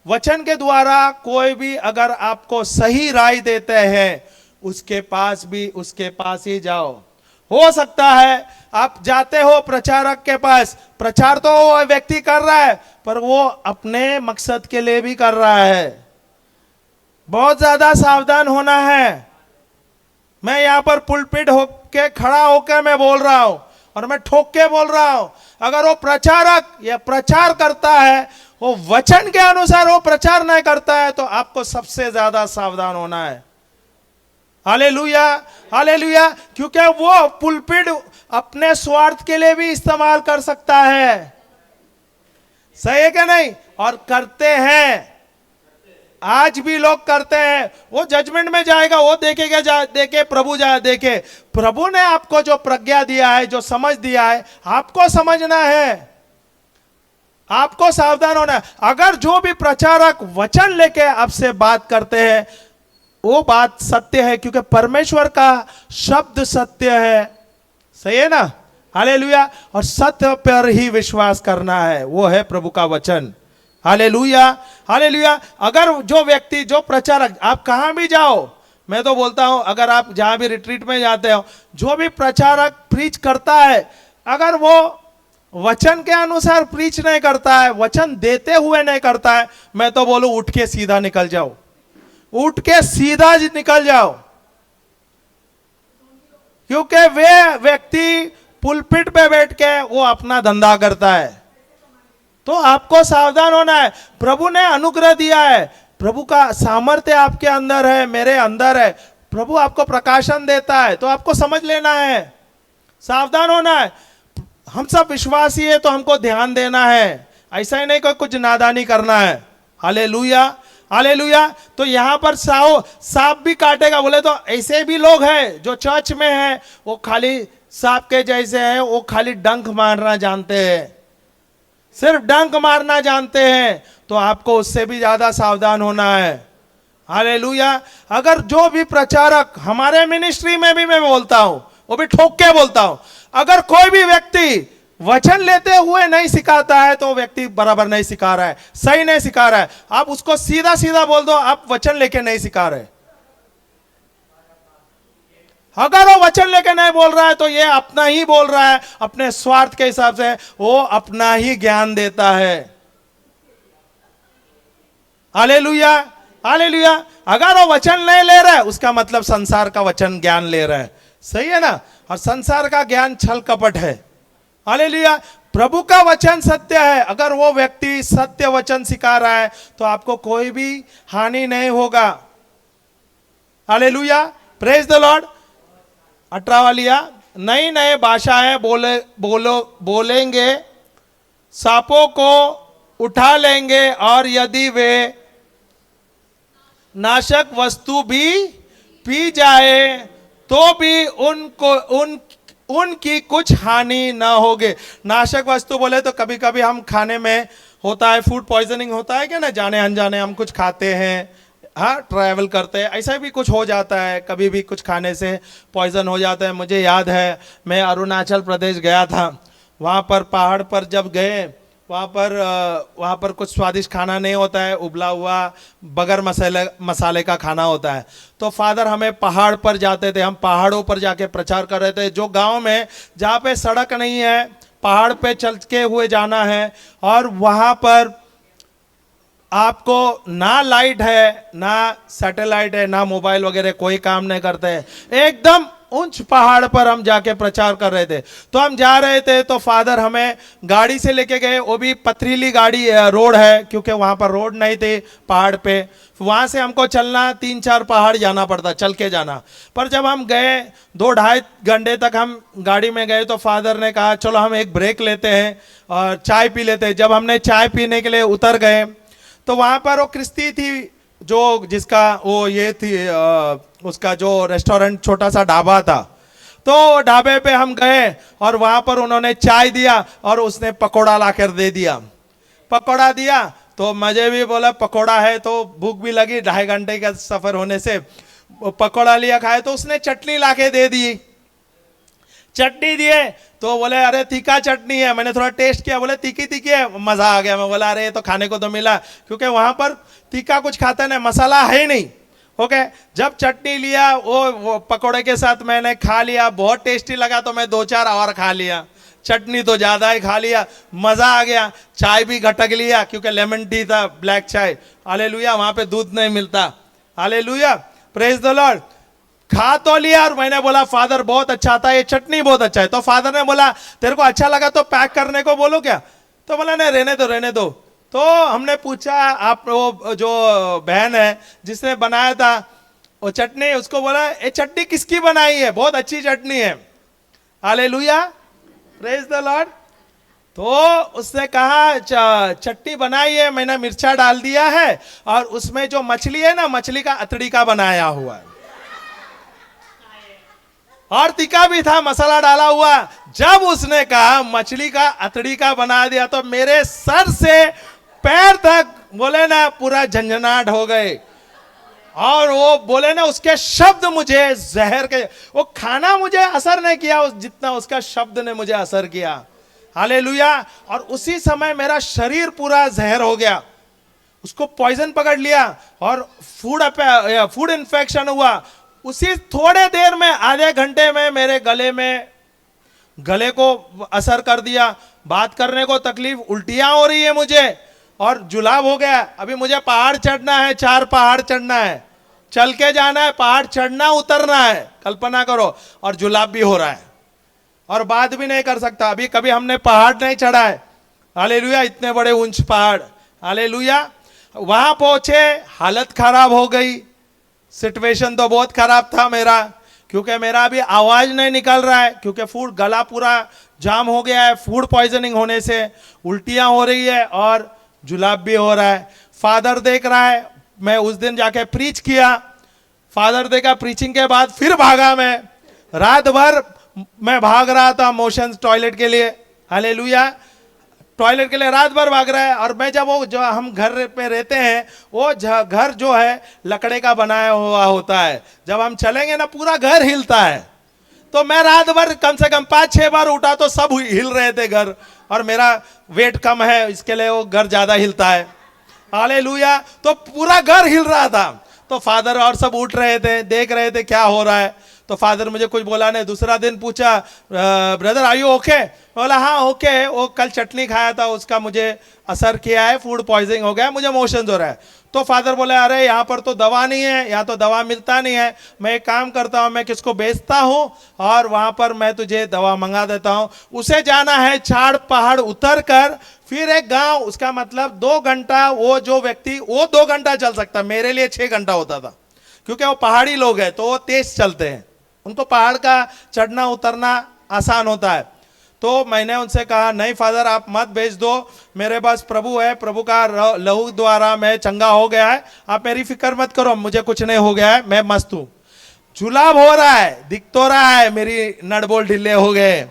S1: वचन के द्वारा कोई भी अगर आपको सही राय देते हैं, उसके पास ही जाओ। हो सकता है आप जाते हो प्रचारक के पास, प्रचार तो वो व्यक्ति कर रहा है, पर वो अपने मकसद के लिए भी कर रहा है। बहुत ज्यादा सावधान होना है। मैं यहां पर पुलपिट होके खड़ा होकर मैं बोल रहा हूं, और मैं ठोक के बोल रहा हूं, अगर वो प्रचारक या प्रचार करता है, वो वचन के अनुसार वो प्रचार नहीं करता है, तो आपको सबसे ज्यादा सावधान होना है। Hallelujah, hallelujah. क्योंकि वो पुलपिट अपने स्वार्थ के लिए भी इस्तेमाल कर सकता है। सही है क्या नहीं? और करते हैं, आज भी लोग करते हैं। वो जजमेंट में जाएगा, वो देखेगा, देखे प्रभु देखे। प्रभु ने आपको जो प्रज्ञा दिया है, जो समझ दिया है, आपको समझना है, आपको सावधान होना है। अगर जो भी प्रचारक वचन लेके आपसे बात करते हैं, वो बात सत्य है, क्योंकि परमेश्वर का शब्द सत्य है। सही है ना? हालेलुया। और सत्य पर ही विश्वास करना है, वो है प्रभु का वचन। Hallelujah, hallelujah. अगर जो व्यक्ति, जो प्रचारक, आप कहां भी जाओ, मैं तो बोलता हूं, अगर आप जहां भी रिट्रीट में जाते हो, जो भी प्रचारक प्रीच करता है, अगर वो वचन के अनुसार प्रीच नहीं करता है, वचन देते हुए नहीं करता है, मैं तो बोलूं उठ के सीधा निकल जाओ, उठ के सीधा निकल जाओ। क्योंकि वे व्यक्ति पुलपिट पे बैठ के वो अपना धंधा करता है। तो आपको सावधान होना है। प्रभु ने अनुग्रह दिया है, प्रभु का सामर्थ्य आपके अंदर है, मेरे अंदर है। प्रभु आपको प्रकाशन देता है, तो आपको समझ लेना है, सावधान होना है। हम सब विश्वासी है, तो हमको ध्यान देना है। ऐसा ही नहीं कोई कुछ नादानी करना है। Hallelujah, hallelujah. तो यहां पर सांप भी काटेगा बोले, तो ऐसे भी लोग हैं जो चर्च में हैं, वो खाली सांप के जैसे हैं, वो खाली डंक मारना जानते हैं, सिर्फ डंक मारना जानते हैं। तो आपको उससे भी ज्यादा सावधान होना है। हालेलुया। अगर जो भी प्रचारक, हमारे मिनिस्ट्री में भी मैं बोलता हूं, वो भी ठोक के बोलता हूं, अगर कोई भी व्यक्ति वचन लेते हुए नहीं सिखाता है, तो व्यक्ति बराबर नहीं सिखा रहा है, सही नहीं सिखा रहा है। आप उसको सीधा सीधा बोल दो, आप वचन लेके नहीं सिखा रहे। अगर वो वचन लेके नहीं बोल रहा है, तो ये अपना ही बोल रहा है, अपने स्वार्थ के हिसाब से वो अपना ही ज्ञान देता है। Hallelujah, hallelujah. अगर वो वचन नहीं ले रहा है, उसका मतलब संसार का वचन ज्ञान ले रहा है। सही है ना? और संसार का ज्ञान छल कपट है। हालेलुया। प्रभु का वचन सत्य है। अगर वो व्यक्ति सत्य वचन सिखा रहा है, तो आपको कोई भी हानि नहीं होगा। Hallelujah, praise the Lord. 18 Walia, नई नई भाषाएं बोलेंगे, सांपों को उठा लेंगे, और यदि वे नाशक वस्तु भी पी जाए, तो भी उनकी कुछ हानि ना होगे। नाशक वस्तु बोले तो कभी कभी हम खाने में होता है, फूड पॉइजनिंग होता है क्या ना, जाने अनजाने हम कुछ खाते हैं, हाँ ट्रैवल करते हैं, ऐसा भी कुछ हो जाता है, कभी भी कुछ खाने से पॉइजन हो जाता है। मुझे याद है मैं अरुणाचल प्रदेश गया था, वहाँ पर पहाड़ पर जब गए, वहाँ पर कुछ स्वादिष्ट खाना नहीं होता है, उबला हुआ बगैर मसाले का खाना होता है। तो फादर हमें पहाड़ पर जाते थे, हम पहाड़ों पर जाके प्रचार कर रहे थे, जो गांव में जहाँ पे सड़क नहीं है, पहाड़ पे चल के हुए जाना है, और वहाँ पर आपको ना लाइट है, ना सैटेलाइट है, ना मोबाइल वगैरह कोई काम नहीं करते हैं, एकदम ऊंच पहाड़ पर हम जाके प्रचार कर रहे थे। तो हम जा रहे थे तो फादर हमें गाड़ी से लेके गए, वो भी पथरीली गाड़ी रोड है, क्योंकि वहाँ पर रोड नहीं थे पहाड़ पे, वहाँ से हमको चलना 3-4 पहाड़ जाना पड़ता, चल के जाना। पर जब हम गए 2-2.5 घंटे तक हम गाड़ी में गए, तो फादर ने कहा चलो हम एक ब्रेक लेते हैं और चाय पी लेते हैं। जब हमने चाय पीने के लिए उतर गए तो वहाँ पर वो क्रिस्ती थी, जो जिसका वो ये थी उसका जो रेस्टोरेंट छोटा सा ढाबा था, तो ढाबे पे हम गए और वहाँ पर उन्होंने चाय दिया और उसने पकोड़ा ला कर दे दिया। पकोड़ा दिया तो मुझे भी बोला पकोड़ा है, तो भूख भी लगी, 2.5 घंटे का सफ़र होने से पकोड़ा लिया, खाए। तो उसने चटनी ला के दे दी, चटनी दिए तो बोले अरे तीखा चटनी है, मैंने थोड़ा टेस्ट किया, बोले तीखी तीखी है, मज़ा आ गया। मैं बोला अरे ये तो खाने को तो मिला, क्योंकि वहाँ पर तीखा कुछ खाता नहीं, मसाला है ही नहीं। ओके, जब चटनी लिया वो पकोड़े के साथ मैंने खा लिया, बहुत टेस्टी लगा, तो मैं 2-4 और खा लिया, चटनी तो ज़्यादा ही खा लिया, मज़ा आ गया। चाय भी घटक लिया, क्योंकि लेमन टी था, ब्लैक चाय, हालेलुया, वहाँ पे दूध नहीं मिलता, हालेलुया, प्रेज द लॉर्ड। खा तो लिया और मैंने बोला फादर बहुत अच्छा था, ये चटनी बहुत अच्छा है। तो फादर ने बोला तेरे को अच्छा लगा तो पैक करने को बोलो क्या, तो बोला नहीं रहने दो रहने दो। तो हमने पूछा आप वो जो बहन है जिसने बनाया था वो चटनी, उसको बोला ये चटनी किसकी बनाई है, बहुत अच्छी चटनी है, हालेलुया, प्रेज द लॉर्ड। तो उसने कहा चटनी बनाई है, मैंने मिर्चा डाल दिया है, और उसमें जो मछली है ना, मछली का अतड़ी का बनाया हुआ है, और तीखा भी था, मसाला डाला हुआ। जब उसने कहा मछली का अतड़ी का बना दिया, तो मेरे सर से पैर तक बोले ना पूरा झंझनाट हो गए, और वो बोले ना उसके शब्द मुझे जहर के, वो खाना मुझे असर नहीं किया जितना उसका शब्द ने मुझे असर किया, हालेलुया। और उसी समय मेरा शरीर पूरा जहर हो गया, उसको पॉइजन पकड़ लिया और फूड इन्फेक्शन हुआ। उसी थोड़े देर में, आधे घंटे में मेरे गले को असर कर दिया, बात करने को तकलीफ, उल्टियां हो रही है मुझे, और जुलाब हो गया। अभी मुझे पहाड़ चढ़ना है, 4 पहाड़ चढ़ना है, चल के जाना है, पहाड़ चढ़ना उतरना है, कल्पना करो, और जुलाब भी हो रहा है, और बात भी नहीं कर सकता। अभी कभी हमने पहाड़ नहीं चढ़ा है, हालेलुया, इतने बड़े ऊंच पहाड़, हालेलुया। वहां पहुंचे, हालत खराब हो गई, सिचुएशन तो बहुत खराब था मेरा, क्योंकि मेरा अभी आवाज नहीं निकल रहा है, क्योंकि फूड गला पूरा जाम हो गया है, फूड पॉइजनिंग होने से उल्टियां हो रही है और जुलाब भी हो रहा है। फादर देख रहा है, मैं उस दिन जाके प्रीच किया, फादर देखा, प्रीचिंग के बाद फिर भागा, मैं रात भर मैं भाग रहा था मोशंस टॉयलेट के लिए, हालेलुया, टॉयलेट के लिए रात भर भाग रहा है। और मैं जब वो जो हम घर पे रहते हैं, वो घर जो है लकड़े का बनाया हुआ होता है, जब हम चलेंगे ना पूरा घर हिलता है। तो मैं रात भर कम से कम 5-6 बार उठा, तो सब हिल रहे थे घर, और मेरा वेट कम है इसके लिए वो घर ज्यादा हिलता है, हालेलुया। तो पूरा घर हिल रहा था, तो फादर और सब उठ रहे थे, देख रहे थे क्या हो रहा है। तो फादर मुझे कुछ बोला नहीं। दूसरा दिन पूछा ब्रदर आर यू ओके, बोला हाँ ओके, वो कल चटनी खाया था उसका मुझे असर किया है, फूड पॉइजनिंग हो गया, मुझे मोशंस हो रहा है। तो फादर बोले अरे यहाँ पर तो दवा नहीं है, यहाँ तो दवा मिलता नहीं है, मैं एक काम करता हूँ, मैं किसको बेचता हूँ और वहाँ पर मैं तुझे दवा मंगा देता हूँ। उसे जाना है 4 पहाड़ उतर कर फिर एक गांव, उसका मतलब 2 घंटा, वो जो व्यक्ति वो 2 घंटा चल सकता, मेरे लिए 6 घंटा होता था, क्योंकि वो पहाड़ी लोग हैं तो वो तेज चलते हैं, उनको पहाड़ का चढ़ना उतरना आसान होता है। तो मैंने उनसे कहा नहीं फादर आप मत भेज दो, मेरे पास प्रभु है, प्रभु का लहू द्वारा मैं चंगा हो गया है, आप मेरी फिक्र मत करो, मुझे कुछ नहीं हो गया है, मैं मस्त हूँ। जुलाब हो रहा है, दिख तो रहा है मेरी नट बोल्ट ढीले हो गए,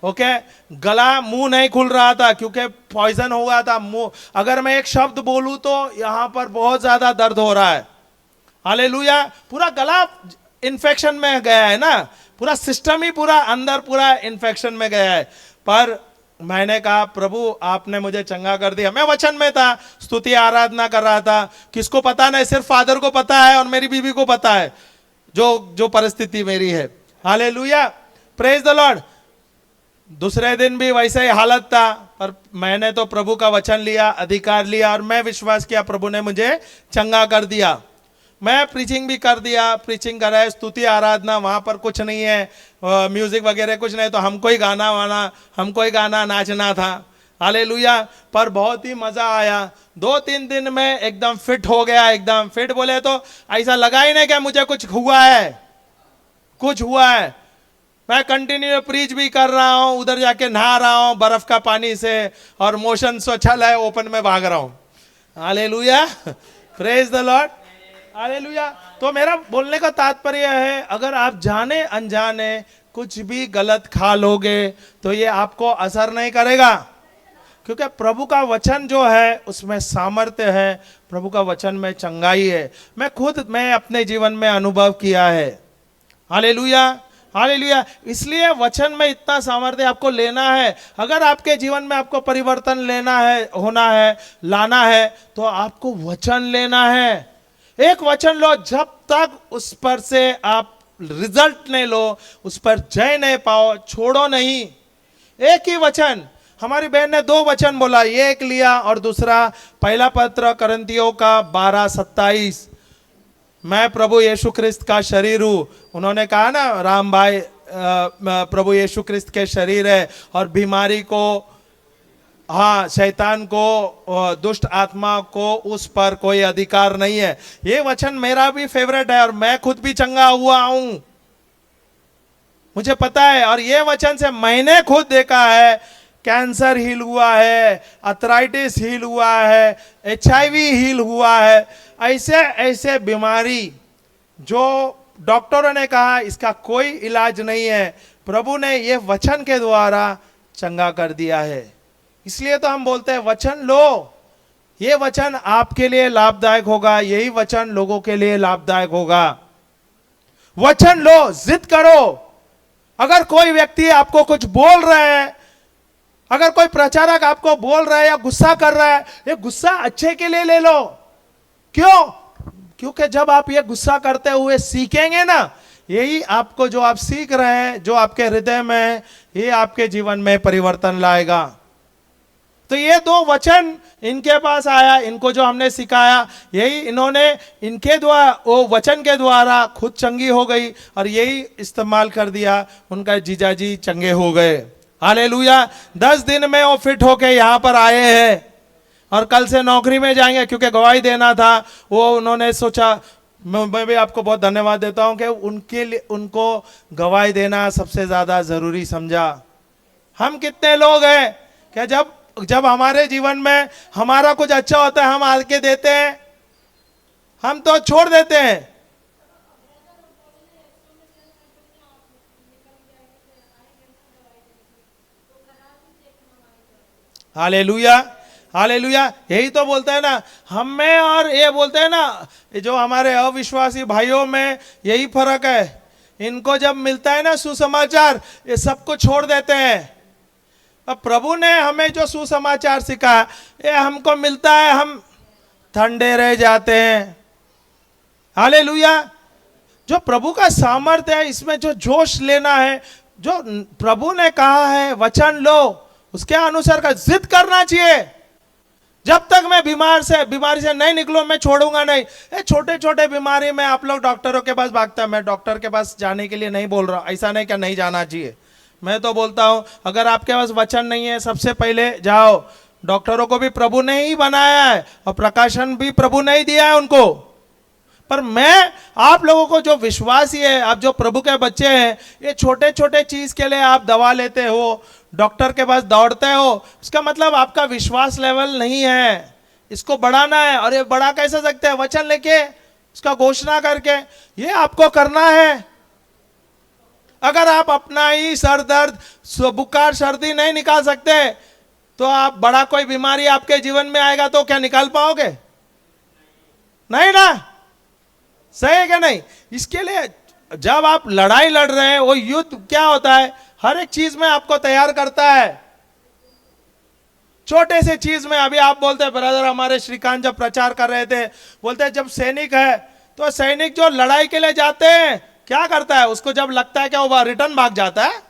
S1: ओके, गला मुंह नहीं खुल रहा था क्योंकि पॉइजन हो गया था मुंह। अगर मैं एक शब्द बोलूं तो यहां पर बहुत ज्यादा दर्द हो रहा है। हालेलुया, पूरा गला इन्फेक्शन में गया है ना, पूरा सिस्टम ही पूरा अंदर पूरा इन्फेक्शन में गया है। पर मैंने कहा प्रभु आपने मुझे चंगा कर दिया। मैं वचन में था, स्तुति आराधना कर रहा था। किसको पता नहीं, सिर्फ फादर को पता है और मेरी बीवी को पता है जो जो परिस्थिति मेरी है। Hallelujah, praise the Lord. दूसरे दिन भी वैसा ही हालत था, पर मैंने तो प्रभु का वचन लिया, अधिकार लिया और मैं विश्वास किया प्रभु ने मुझे चंगा कर दिया। मैं प्रीचिंग भी कर दिया, प्रीचिंग कर रहा है, स्तुति आराधना, वहाँ पर कुछ नहीं है, म्यूजिक वगैरह कुछ नहीं, तो हमको ही गाना नाचना था। हालेलुया, पर बहुत ही मज़ा आया। 2-3 दिन में एकदम फिट हो गया। एकदम फिट बोले तो ऐसा लगा ही नहीं कि मुझे कुछ हुआ है। मैं कंटिन्यू प्रीच भी कर रहा हूँ, उधर जाके नहा रहा हूँ बर्फ का पानी से, और मोशन शौचालय ओपन में भाग रहा हूँ। Hallelujah, praise the Lord, hallelujah. तो मेरा बोलने का तात्पर्य है, अगर आप जाने अनजाने कुछ भी गलत खा लोगे तो ये आपको असर नहीं करेगा, क्योंकि प्रभु का वचन जो है उसमें सामर्थ्य है, प्रभु का वचन में चंगाई है। मैं अपने जीवन में अनुभव किया है। Hallelujah, hallelujah. इसलिए वचन में इतना सामर्थ्य आपको लेना है। अगर आपके जीवन में आपको परिवर्तन लाना है तो आपको वचन लेना है। एक वचन लो, जब तक उस पर से आप रिजल्ट नहीं लो, उस पर जय नहीं पाओ, छोड़ो नहीं। एक ही वचन, हमारी बहन ने 2 वचन बोला, एक लिया और दूसरा पहला पत्र करंथियों का 12:27, मैं प्रभु यीशु क्रिस्त का शरीर हूं। उन्होंने कहा ना राम भाई, प्रभु यीशु क्रिस्त के शरीर है और बीमारी को, हाँ, शैतान को, दुष्ट आत्मा को उस पर कोई अधिकार नहीं है। ये वचन मेरा भी फेवरेट है और मैं खुद भी चंगा हुआ हूं, मुझे पता है। और ये वचन से मैंने खुद देखा है, कैंसर हील हुआ है, अर्थराइटिस हील हुआ है, HIV हील हुआ है। ऐसे बीमारी जो डॉक्टरों ने कहा इसका कोई इलाज नहीं है, प्रभु ने ये वचन के द्वारा चंगा कर दिया है। इसलिए तो हम बोलते हैं वचन लो, ये वचन आपके लिए लाभदायक होगा, यही वचन लोगों के लिए लाभदायक होगा। वचन लो, जिद करो। अगर कोई व्यक्ति आपको कुछ बोल रहा है, अगर कोई प्रचारक आपको बोल रहा है या गुस्सा कर रहा है, ये गुस्सा अच्छे के लिए ले लो। क्यों? क्योंकि जब आप ये गुस्सा करते हुए सीखेंगे ना, यही आपको, जो आप सीख रहे हैं, जो आपके हृदय में है, ये आपके जीवन में परिवर्तन लाएगा। तो ये 2 वचन इनके पास आया, इनको जो हमने सिखाया, यही इन्होंने इनके द्वारा, वो वचन के द्वारा खुद चंगी हो गई और यही इस्तेमाल कर दिया, उनका जीजाजी चंगे हो गए। हालेलुया। 10 दिन में वो फिट होके यहाँ पर आए हैं और कल से नौकरी में जाएंगे, क्योंकि गवाही देना था। वो उन्होंने सोचा, मैं भी आपको बहुत धन्यवाद देता हूँ कि उनके लिए, उनको गवाही देना सबसे ज़्यादा ज़रूरी समझा। हम कितने लोग हैं कि जब हमारे जीवन में हमारा कुछ अच्छा होता है हम आगे देते हैं, हम तो छोड़ देते हैं। Hallelujah, hallelujah. यही तो बोलते हैं ना हमें, और ये बोलते हैं ना जो हमारे अविश्वासी भाइयों में यही फर्क है। इनको जब मिलता है ना सुसमाचार, ये सब कुछ छोड़ देते हैं। अब प्रभु ने हमें जो सुसमाचार सिखाया, ये हमको मिलता है, हम ठंडे रह जाते हैं। हालेलुया। जो प्रभु का सामर्थ्य है, इसमें जो जोश लेना है, जो प्रभु ने कहा है वचन लो, उसके अनुसार का जिद करना चाहिए। जब तक मैं बीमारी से नहीं निकलूं, मैं छोड़ूंगा नहीं। ये छोटे छोटे बीमारी में आप लोग डॉक्टरों के पास भागता है, मैं डॉक्टर के पास जाने के लिए नहीं बोल रहा, ऐसा नहीं क्या नहीं जाना चाहिए। मैं तो बोलता हूं, अगर आपके पास वचन नहीं है, सबसे पहले जाओ। डॉक्टरों को भी प्रभु ने ही बनाया है और प्रकाशन भी प्रभु ने ही दिया है उनको। पर मैं आप लोगों को, जो विश्वासी है, आप जो प्रभु के बच्चे हैं, ये छोटे छोटे चीज के लिए आप दवा लेते हो, डॉक्टर के पास दौड़ते हो, उसका मतलब आपका विश्वास लेवल नहीं है। इसको बढ़ाना है। और ये बढ़ा कैसे सकते हैं? वचन लेके, उसका घोषणा करके, ये आपको करना है। अगर आप अपना ही सर दर्द, बुखार, सर्दी नहीं निकाल सकते, तो आप बड़ा कोई बीमारी आपके जीवन में आएगा तो क्या निकाल पाओगे? नहीं ना, सही है क्या नहीं? इसके लिए जब आप लड़ाई लड़ रहे हैं, वो युद्ध क्या होता है, हर एक चीज में आपको तैयार करता है। छोटे से चीज में, अभी आप बोलते हैं ब्रदर, हमारे श्रीकांत जब प्रचार कर रहे थे, बोलते हैं जब सैनिक है तो सैनिक जो लड़ाई के लिए जाते हैं क्या करता है, उसको जब लगता है कि वो रिटर्न भाग जाता है?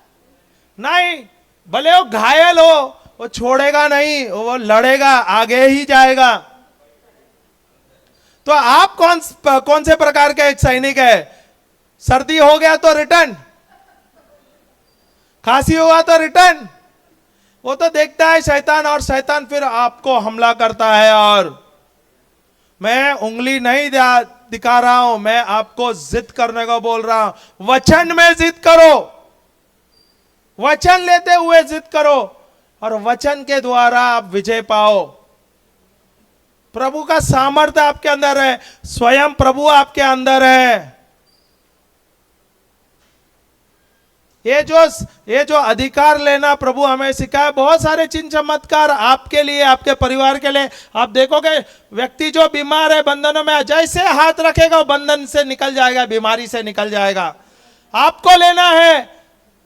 S1: नहीं, भले वो घायल हो, वो छोड़ेगा नहीं, वो लड़ेगा, आगे ही जाएगा। तो आप कौन से प्रकार के एक सैनिक है? सर्दी हो गया तो रिटर्न, खांसी हुआ तो रिटर्न। वो तो देखता है शैतान, और शैतान फिर आपको हमला करता है। और मैं उंगली नहीं दिखा रहा हूं, मैं आपको जिद करने को बोल रहा हूं। वचन में जिद करो, वचन लेते हुए जिद करो, और वचन के द्वारा आप विजय पाओ। प्रभु का सामर्थ्य आपके अंदर है, स्वयं प्रभु आपके अंदर है। ये जो अधिकार लेना प्रभु हमें सिखाया, बहुत सारे चिन्ह चमत्कार आपके लिए, आपके परिवार के लिए। आप देखोगे व्यक्ति जो बीमार है, बंधनों में, जैसे हाथ रखेगा वो बंधन से निकल जाएगा, बीमारी से निकल जाएगा। आपको लेना है,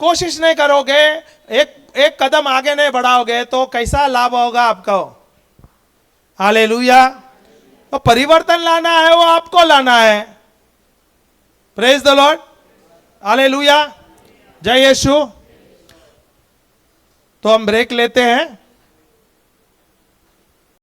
S1: कोशिश नहीं करोगे, एक कदम आगे नहीं बढ़ाओगे तो कैसा लाभ होगा आपको? हालेलुया। तो परिवर्तन लाना है, वो आपको लाना है। प्रेज द लॉर्ड, हालेलुया, जय यीशु। तो हम ब्रेक लेते हैं।